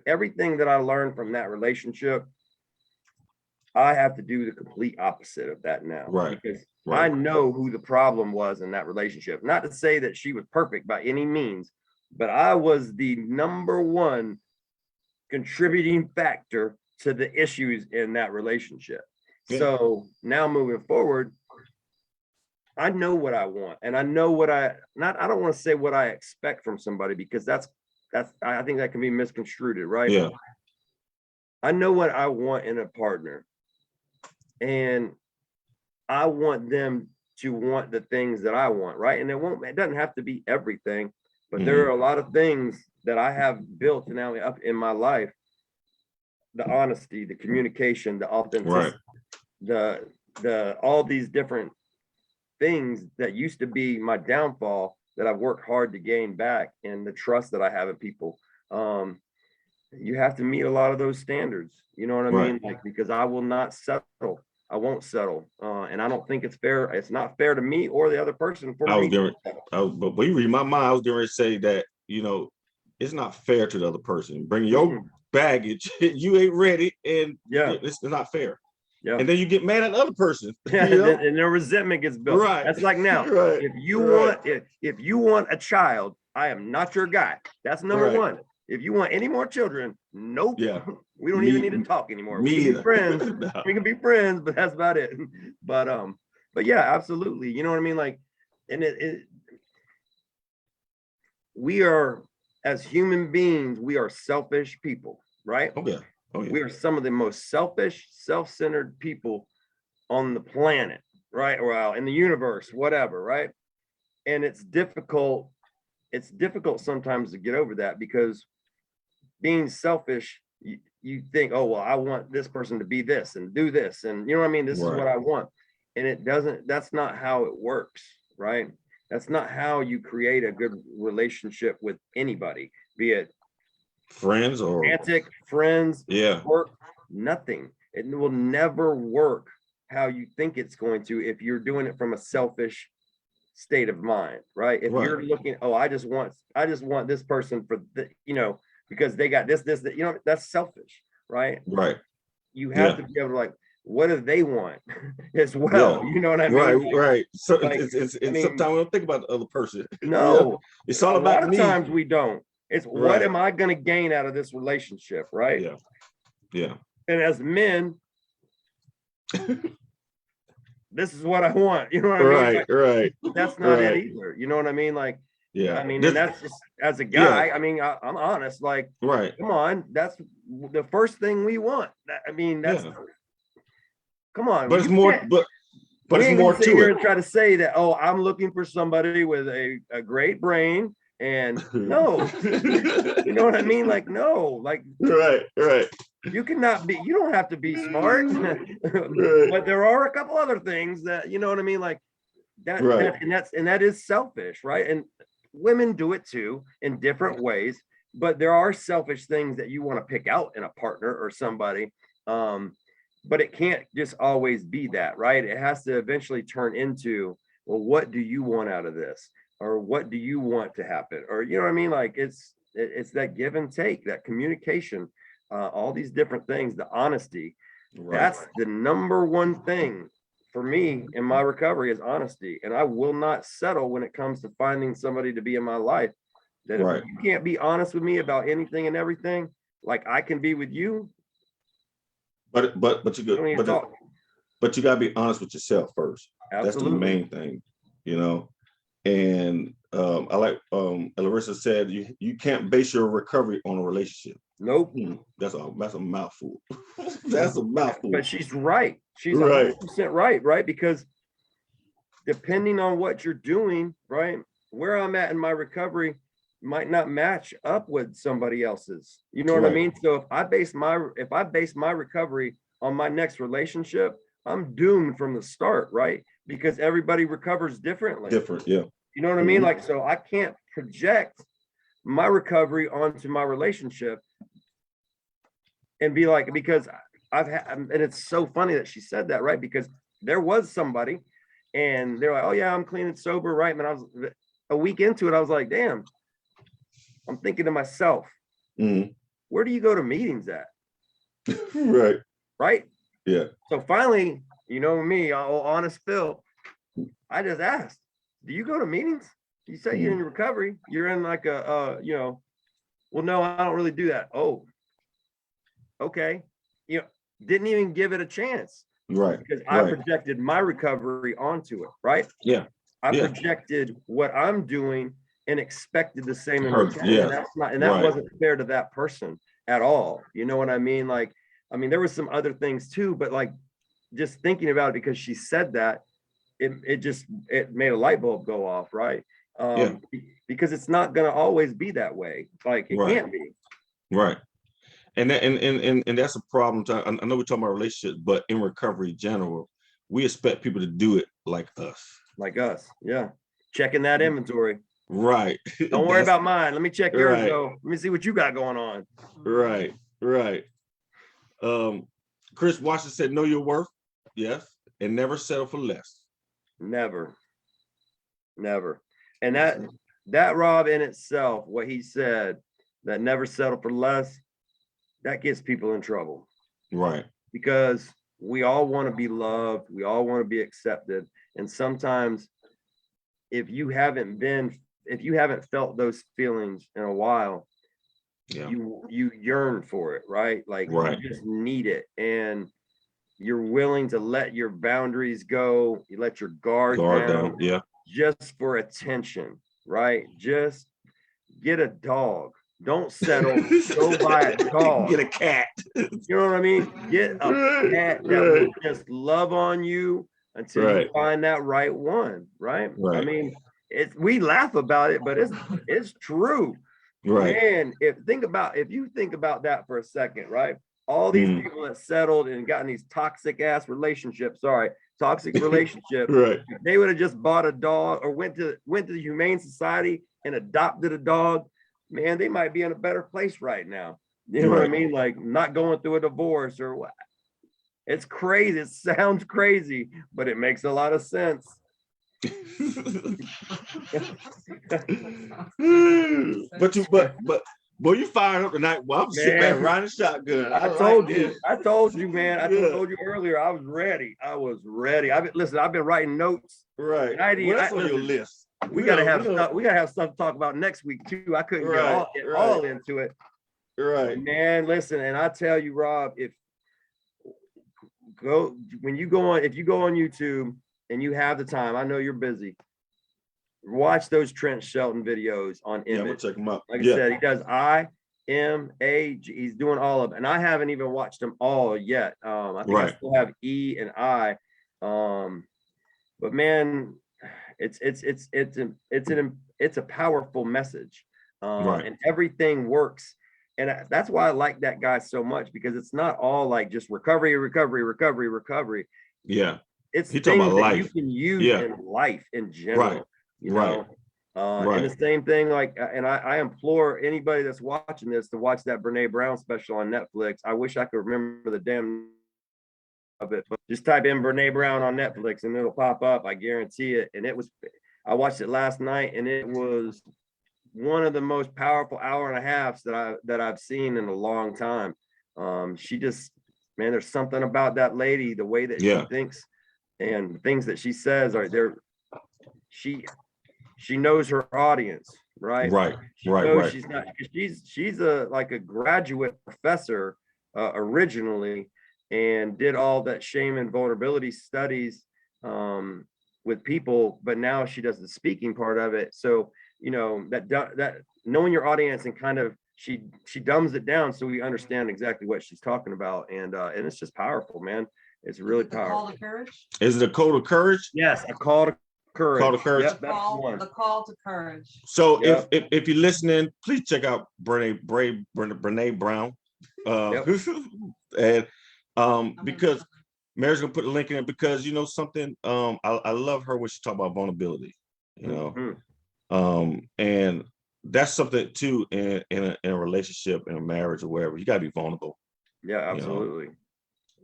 everything that I learned from that relationship, I have to do the complete opposite of that now. Right. Because Right. I know who the problem was in that relationship. Not to say that she was perfect by any means, but I was the number one contributing factor to the issues in that relationship. Yeah. So now moving forward, I know what I want, and I know what I don't want to say what I expect from somebody, because I think that can be misconstrued, right? Yeah. I know what I want in a partner. and I want them to want the things that I want, right? And it doesn't have to be everything, but there are a lot of things that I have built now up in my life. The honesty, the communication, the authenticity, the all these different things that used to be my downfall that I've worked hard to gain back, and the trust that I have in people. You have to meet a lot of those standards, you know what I mean? Like, because I will not settle. I won't settle. And I don't think it's fair. It's not fair to me or the other person for me. But when you read my mind, I was going to say that, you know, it's not fair to the other person. Bring your baggage, you ain't ready, and it's not fair. Yeah. And then you get mad at the other person. Yeah, you know? And their resentment gets built. Right. That's like now. Right. If you want a child, I am not your guy. That's number one. If you want any more children, nope. Yeah. We don't even need to talk anymore. We can be friends. No. We can be friends, but that's about it. But yeah, absolutely. You know what I mean? Like, and we are, as human beings, we are selfish people, right? Oh yeah. We are some of the most selfish, self-centered people on the planet, right? Well, in the universe, whatever, right? And it's difficult sometimes to get over that, because being selfish, you think, oh, well, I want this person to be this and do this, and you know what I mean? This is what I want. And it doesn't, that's not how it works, right? That's not how you create a good relationship with anybody, be it friends or romantic, friends, work, nothing. It will never work how you think it's going to if you're doing it from a selfish state of mind, right? If you're looking, oh, I just want this person for the, you know, because they got this, that, you know, that's selfish, right? Right. You have to be able to, like, what do they want as well? You know what I mean? Right. So like, it's I mean, sometimes we don't think about the other person. No, it's all about me. A lot of times we don't. It's what am I going to gain out of this relationship, right? Yeah. And as men, this is what I want. You know what I mean? Like, right. That's not it either. You know what I mean? Like, I mean, and that's just, as a guy, I mean, I'm honest, like, come on, that's the first thing we want. I mean, that's, come on. But it's more, but it's more to it. And try to say that, oh, I'm looking for somebody with a great brain, and no, you know what I mean? Like, no, like, right. You cannot be, you don't have to be smart, but there are a couple other things that, you know what I mean? Like that, and that is selfish, right? And women do it too in different ways, but there are selfish things that you want to pick out in a partner or somebody. But it can't just always be that, right? It has to eventually turn into, well, what do you want out of this? Or what do you want to happen? Or, you know what I mean? Like it's that give and take, that communication, all these different things, the honesty. That's the number one thing for me in my recovery, is honesty. And I will not settle when it comes to finding somebody to be in my life. That if you can't be honest with me about anything and everything, like I can be with you. But you gotta be honest with yourself first. Absolutely. That's the main thing, you know. And I like Larissa said, you can't base your recovery on a relationship. Nope. That's a mouthful. That's a mouthful. But she's right. She's 100% right? Because depending on what you're doing, right, where I'm at in my recovery might not match up with somebody else's. You know what I mean? So if I base my recovery on my next relationship, I'm doomed from the start, right? Because everybody recovers differently. Yeah. You know what I mean? Like, so I can't project my recovery onto my relationship and be like, because and it's so funny that she said that, right? Because there was somebody and they're like, oh yeah, I'm clean and sober, right? And I was a week into it, I was like, damn, I'm thinking to myself, where do you go to meetings at? Right? Yeah. So finally, you know me, honest Phil, I just asked, do you go to meetings? You say you're in recovery. You're in like you know, well, no, I don't really do that. Oh, okay. You know, didn't even give it a chance. Right. Because I projected my recovery onto it. Right. Yeah. I projected what I'm doing and expected the same in return. And that's not, and that wasn't fair to that person at all. You know what I mean? Like, I mean, there was some other things too, but like, just thinking about it, because she said that, it made a light bulb go off, right? Because it's not going to always be that way. Like, it can't be. Right. And that's a problem. I know we're talking about relationships, but in recovery in general, we expect people to do it like us. Like us. Yeah. Checking that inventory. Right. Don't worry about mine. Let me check yours right. though. Let me see what you got going on. Right. Right. Chris Washington said, know your worth. Yes. And never settle for less. Never. Never. And that Rob in itself, what he said, that never settle for less, that gets people in trouble. Right. Because we all want to be loved. We all want to be accepted. And sometimes if you haven't felt those feelings in a while, you yearn for it, right? Like, you just need it. And you're willing to let your boundaries go. You let your guard down. Yeah. Just for attention, right? Just get a dog. Don't settle. Go buy a dog. Get a cat. You know what I mean? Get a cat that will just love on you until you find that right one, right? I mean, we laugh about it, but it's true. Right. Man, if you think about that for a second, right? All these people that settled and gotten these toxic relationships, right? If they would have just bought a dog or went to the Humane Society and adopted a dog, man, they might be in a better place right now. You know what I mean? Like, not going through a divorce or what. It's crazy. It sounds crazy, but it makes a lot of sense. but you fired up tonight. Well, I'm sitting back riding shotgun. I told you, man. I told you earlier. I was ready. I've been writing notes. Right. What's on your list? We gotta have stuff. We gotta have stuff to talk about next week too. I couldn't get all into it. Right. Man, listen, and I tell you, Rob, if you go on YouTube and you have the time, I know you're busy. Watch those Trent Shelton videos on Image. Yeah, we'll check them out. Like I said, he does IMAG. He's doing all of them, and I haven't even watched them all yet. I think I still have E and I. But man, it's a powerful message, and everything works. And that's why I like that guy so much, because it's not all like just recovery. Yeah. It's things that life. you can use in life in general. You know? And the same thing, like, and I implore anybody that's watching this to watch that Brene Brown special on Netflix. I wish I could remember the damn of it, but just type in Brene Brown on Netflix and it'll pop up. I guarantee it. And I watched it last night, and it was one of the most powerful hour and a halves that I've seen in a long time. She just, man, there's something about that lady, the way that she thinks and the things that she says are there. She knows her audience, right? Right. She's a graduate professor originally, and did all that shame and vulnerability studies with people, but now she does the speaking part of it. So, you know, that knowing your audience, and kind of she dumbs it down so we understand exactly what she's talking about, and it's just powerful, man. It's really powerful. Call to courage? Is it a call to courage? Yes, a call to courage. Call to courage. Yep, that's one. The call to courage. So if you're listening, please check out Brene Brown. And because Mary's gonna put a link in it, because you know something, I love her when she talk about vulnerability, you know. And that's something too in a relationship, in a marriage or wherever. You gotta be vulnerable. Yeah, absolutely. You know?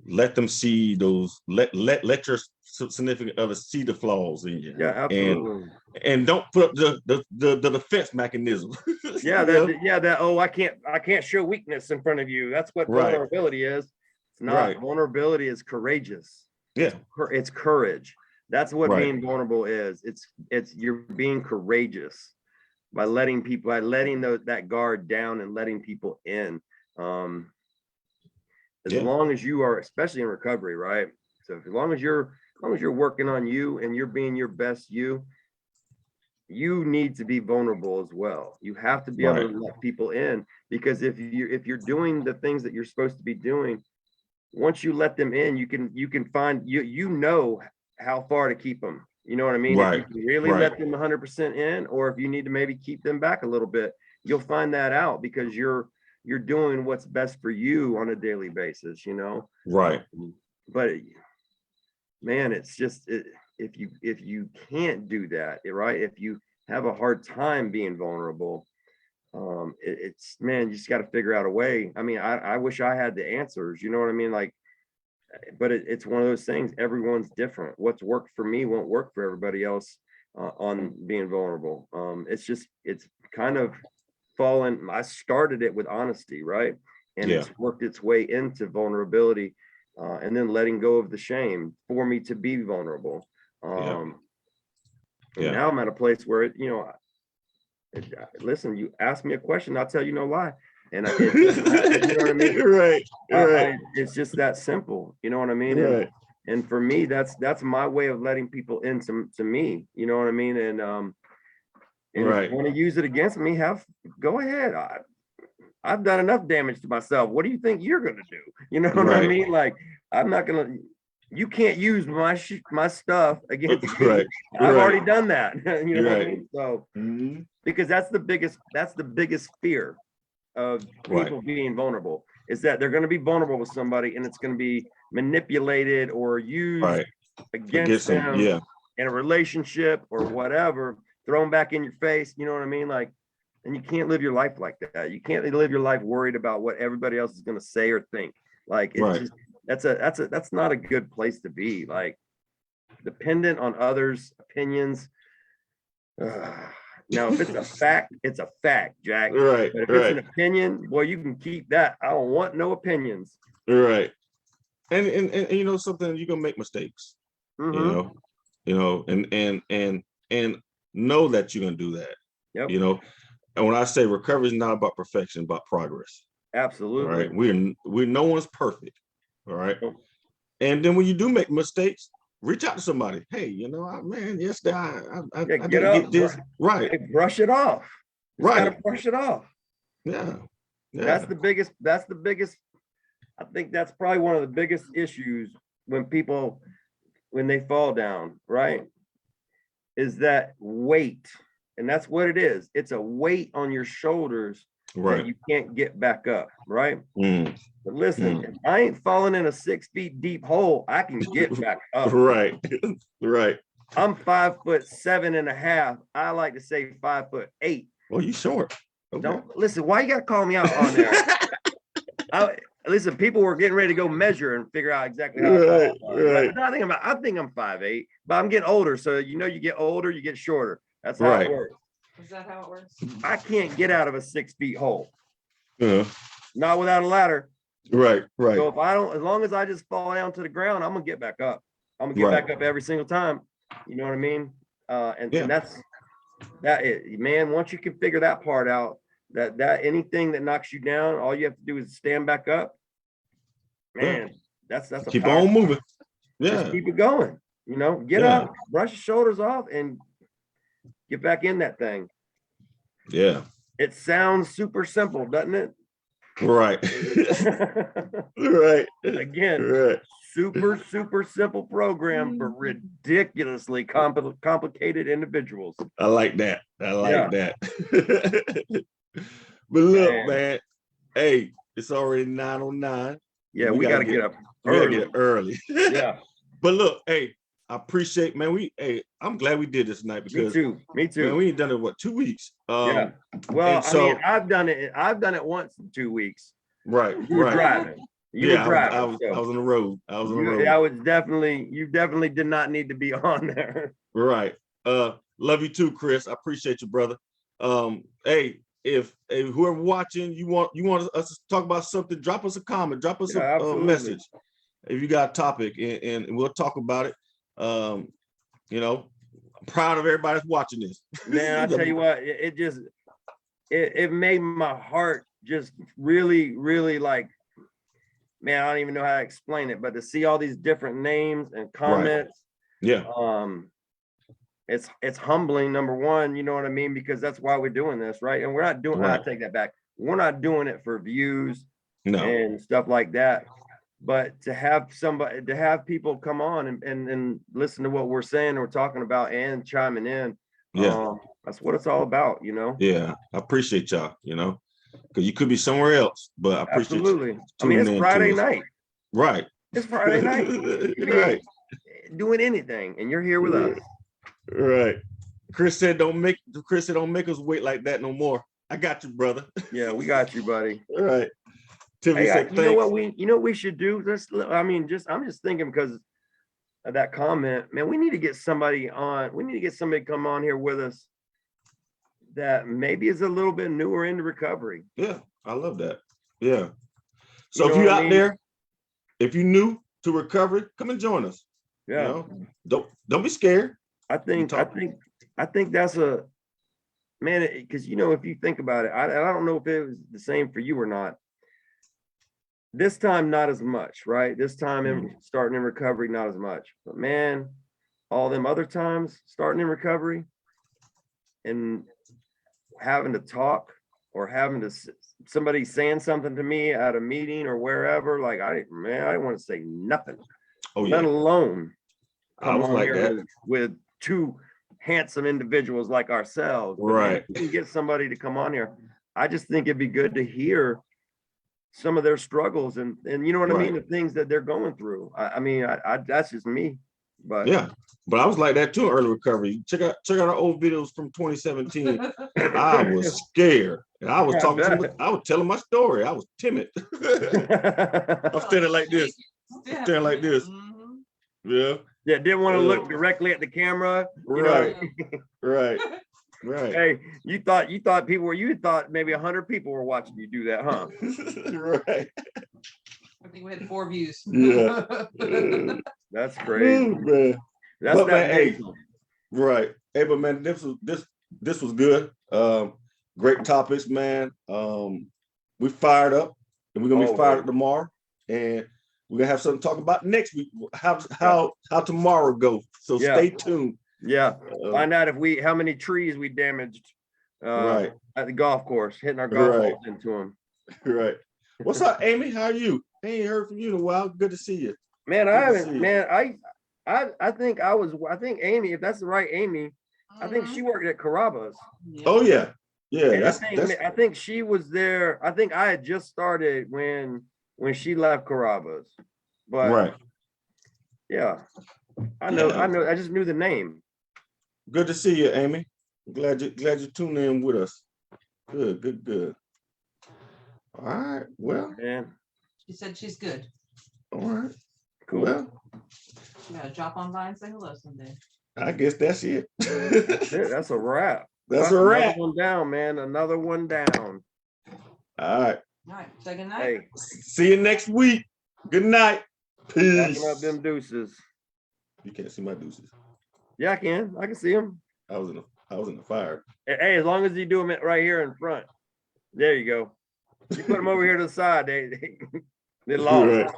Let them see those, let your significant other see the flaws in you. Yeah, absolutely. And don't put up the defense mechanism. I can't show weakness in front of you. That's what vulnerability is. It's not. Vulnerability is courageous. Yeah. It's courage. That's what being vulnerable is. It's you're being courageous by letting that guard down and letting people in. As long as you are, especially in recovery, right? So as long as you're working on you and you're being your best you need to be vulnerable as well. You have to be able to let people in, because if you're doing the things that you're supposed to be doing, once you let them in, you can find, you know how far to keep them. You know what I mean? Right. If you can really let them 100% in, or if you need to maybe keep them back a little bit, you'll find that out because you're doing what's best for you on a daily basis, you know? Right. But man, it's just, if you can't do that, right? If you have a hard time being vulnerable, it's, man, you just got to figure out a way. I mean, I wish I had the answers, you know what I mean? Like, but it's one of those things. Everyone's different. What's worked for me won't work for everybody else on being vulnerable. It's kind of fallen. I started it with honesty, right? And it's worked its way into vulnerability, and then letting go of the shame for me to be vulnerable. And now I'm at a place where listen, you ask me a question, I'll tell you no lie. And you know what I mean? Right. It's just that simple. You know what I mean? Right. And for me, that's my way of letting people into me. You know what I mean? And if you want to use it against me, go ahead. I've done enough damage to myself. What do you think you're gonna do? You know what I mean? Like, I'm not gonna. You can't use my stuff against me. I've already done that. You know what I mean? So because that's the biggest fear of people being vulnerable, is that they're going to be vulnerable with somebody and it's going to be manipulated or used against them in a relationship or whatever, thrown back in your face. You know what I mean? Like, and you can't live your life like that. You can't live your life worried about what everybody else is going to say or think. Like, it's just, that's not a good place to be. Like, dependent on others' opinions. Now, if it's a fact, it's a fact, Jack. Right. But if it's an opinion, boy, you can keep that. I don't want no opinions. Right. And you know something, you're gonna make mistakes. You know, and know that you're gonna do that. Yep. You know, and when I say recovery is not about perfection, but progress. Absolutely. Right. We're no one's perfect. All right. And then when you do make mistakes, reach out to somebody. Hey, you know, man, yesterday I didn't get this right. Hey, brush it off. Just gotta brush it off. Yeah. That's the biggest. I think that's probably one of the biggest issues when they fall down, right? Is that weight. And that's what it is. It's a weight on your shoulders that you can't get back up, right? But listen, if I ain't falling in a 6 feet deep hole, I can get back up. Right. I'm 5'7.5". I like to say 5'8". Well, you short. Okay. Don't listen. Why you got to call me out on there? Listen, people were getting ready to go measure and figure out exactly how tall I was. I think I'm 5'8", but I'm getting older. So you get older, you get shorter. That's how it works. Is that how it works? I can't get out of a 6 feet hole. Not without a ladder. Right. So if I don't, as long as I just fall down to the ground, I'm gonna get back up. I'm gonna get back up every single time. You know what I mean? And that's man. Once you can figure that part out, that anything that knocks you down, all you have to do is stand back up. Man, that's a keep on moving. Just keep it going. You know, get up, brush your shoulders off, and get back in that thing. Yeah. It sounds super simple, doesn't it? Right. Again, super simple program for ridiculously complicated individuals. I like that. But look, man, hey, it's already 9:09. Yeah, we got to get up early. But look, hey, I appreciate, man. I'm glad we did this tonight because me too. Man, we ain't done it 2 weeks. Well, I mean, I've done it once in 2 weeks. Right. You were driving. I was on the road. You definitely did not need to be on there. Right. Love you too, Chris. I appreciate you, brother. Hey, if whoever watching, you want us to talk about something, drop us a comment, drop us a message. If you got a topic, and we'll talk about it. You know, I'm proud of everybody that's watching this. Man, I tell you what, it made my heart just really, really, like, man, I don't even know how to explain it, but to see all these different names and comments, it's humbling, number one, you know what I mean? Because that's why we're doing this, right? And we're not doing, I take that back. We're not doing it for views and stuff like that. But to have people come on and listen to what we're saying or talking about and chiming in, that's what it's all about, you know? Yeah, I appreciate y'all, you know, because you could be somewhere else, but I appreciate Absolutely. I mean, it's Friday night. Right. It's Friday night. Right. Doing anything, and you're here with us. Right. Chris said, don't make us wait like that no more. I got you, brother. Yeah, we got you, buddy. All right. Tiffany said, you know what we should do? I'm just thinking because of that comment, man, we need to get somebody on. We need to get somebody to come on here with us that maybe is a little bit newer into recovery. Yeah, I love that. Yeah. So You know if you're what I out mean? there, if you're new to recovery, come and join us. Yeah. You know? Don't be scared. I think that's a man, because you know, if you think about it, I don't know if it was the same for you or not. This time, not as much, right? This time in starting in recovery, not as much. But man, all them other times starting in recovery and having to talk or having to somebody saying something to me at a meeting or wherever, like I didn't want to say nothing. Oh yeah. Let alone I was like that with two handsome individuals like ourselves. But right. man, if you can get somebody to come on here, I just think it'd be good to hear some of their struggles and you know what I mean, the things that they're going through. I mean, that's just me. But yeah, but I was like that too in early recovery. Check out our old videos from 2017. I was scared. And I was I was telling my story. I was timid. I'm standing like this. Standing like this. Yeah. Yeah, didn't want to look directly at the camera. Right. Right. Right. Hey, you thought maybe 100 people were watching you do that, huh? Right. I think we had 4 views. Yeah. That's crazy. Man. That's but man, hey, right. Hey, but man, this was good. Great topics, man. We fired up, and we're gonna be fired up tomorrow, and we're gonna have something to talk about next week. How tomorrow goes. So stay tuned. Yeah, find out how many trees we damaged at the golf course, hitting our golf balls into them. Right. What's up, Amy? How are you? I ain't heard from you in a while. Good to see you. Man, I haven't. Man, I think Amy, if that's the right Amy, I think she worked at Carrabba's. Oh yeah, yeah. I think she was there. I think I had just started when she left Carrabba's. But yeah, I know. I just knew the name. Good to see you, Amy. Glad you tuned in with us. Good. All right. Well, man. She said she's good. All right. Cool. Well, you gotta drop on by and say hello someday. I guess that's it. That's a wrap. That's a wrap. Another one down, man. Another one down. All right. All right. Say good night. Hey. See you next week. Good night. Peace. Backing up them deuces. You can't see my deuces. Yeah, I can. I can see them. I was in the fire. Hey, as long as you do them right here in front. There you go. You put them over here to the side. They lost.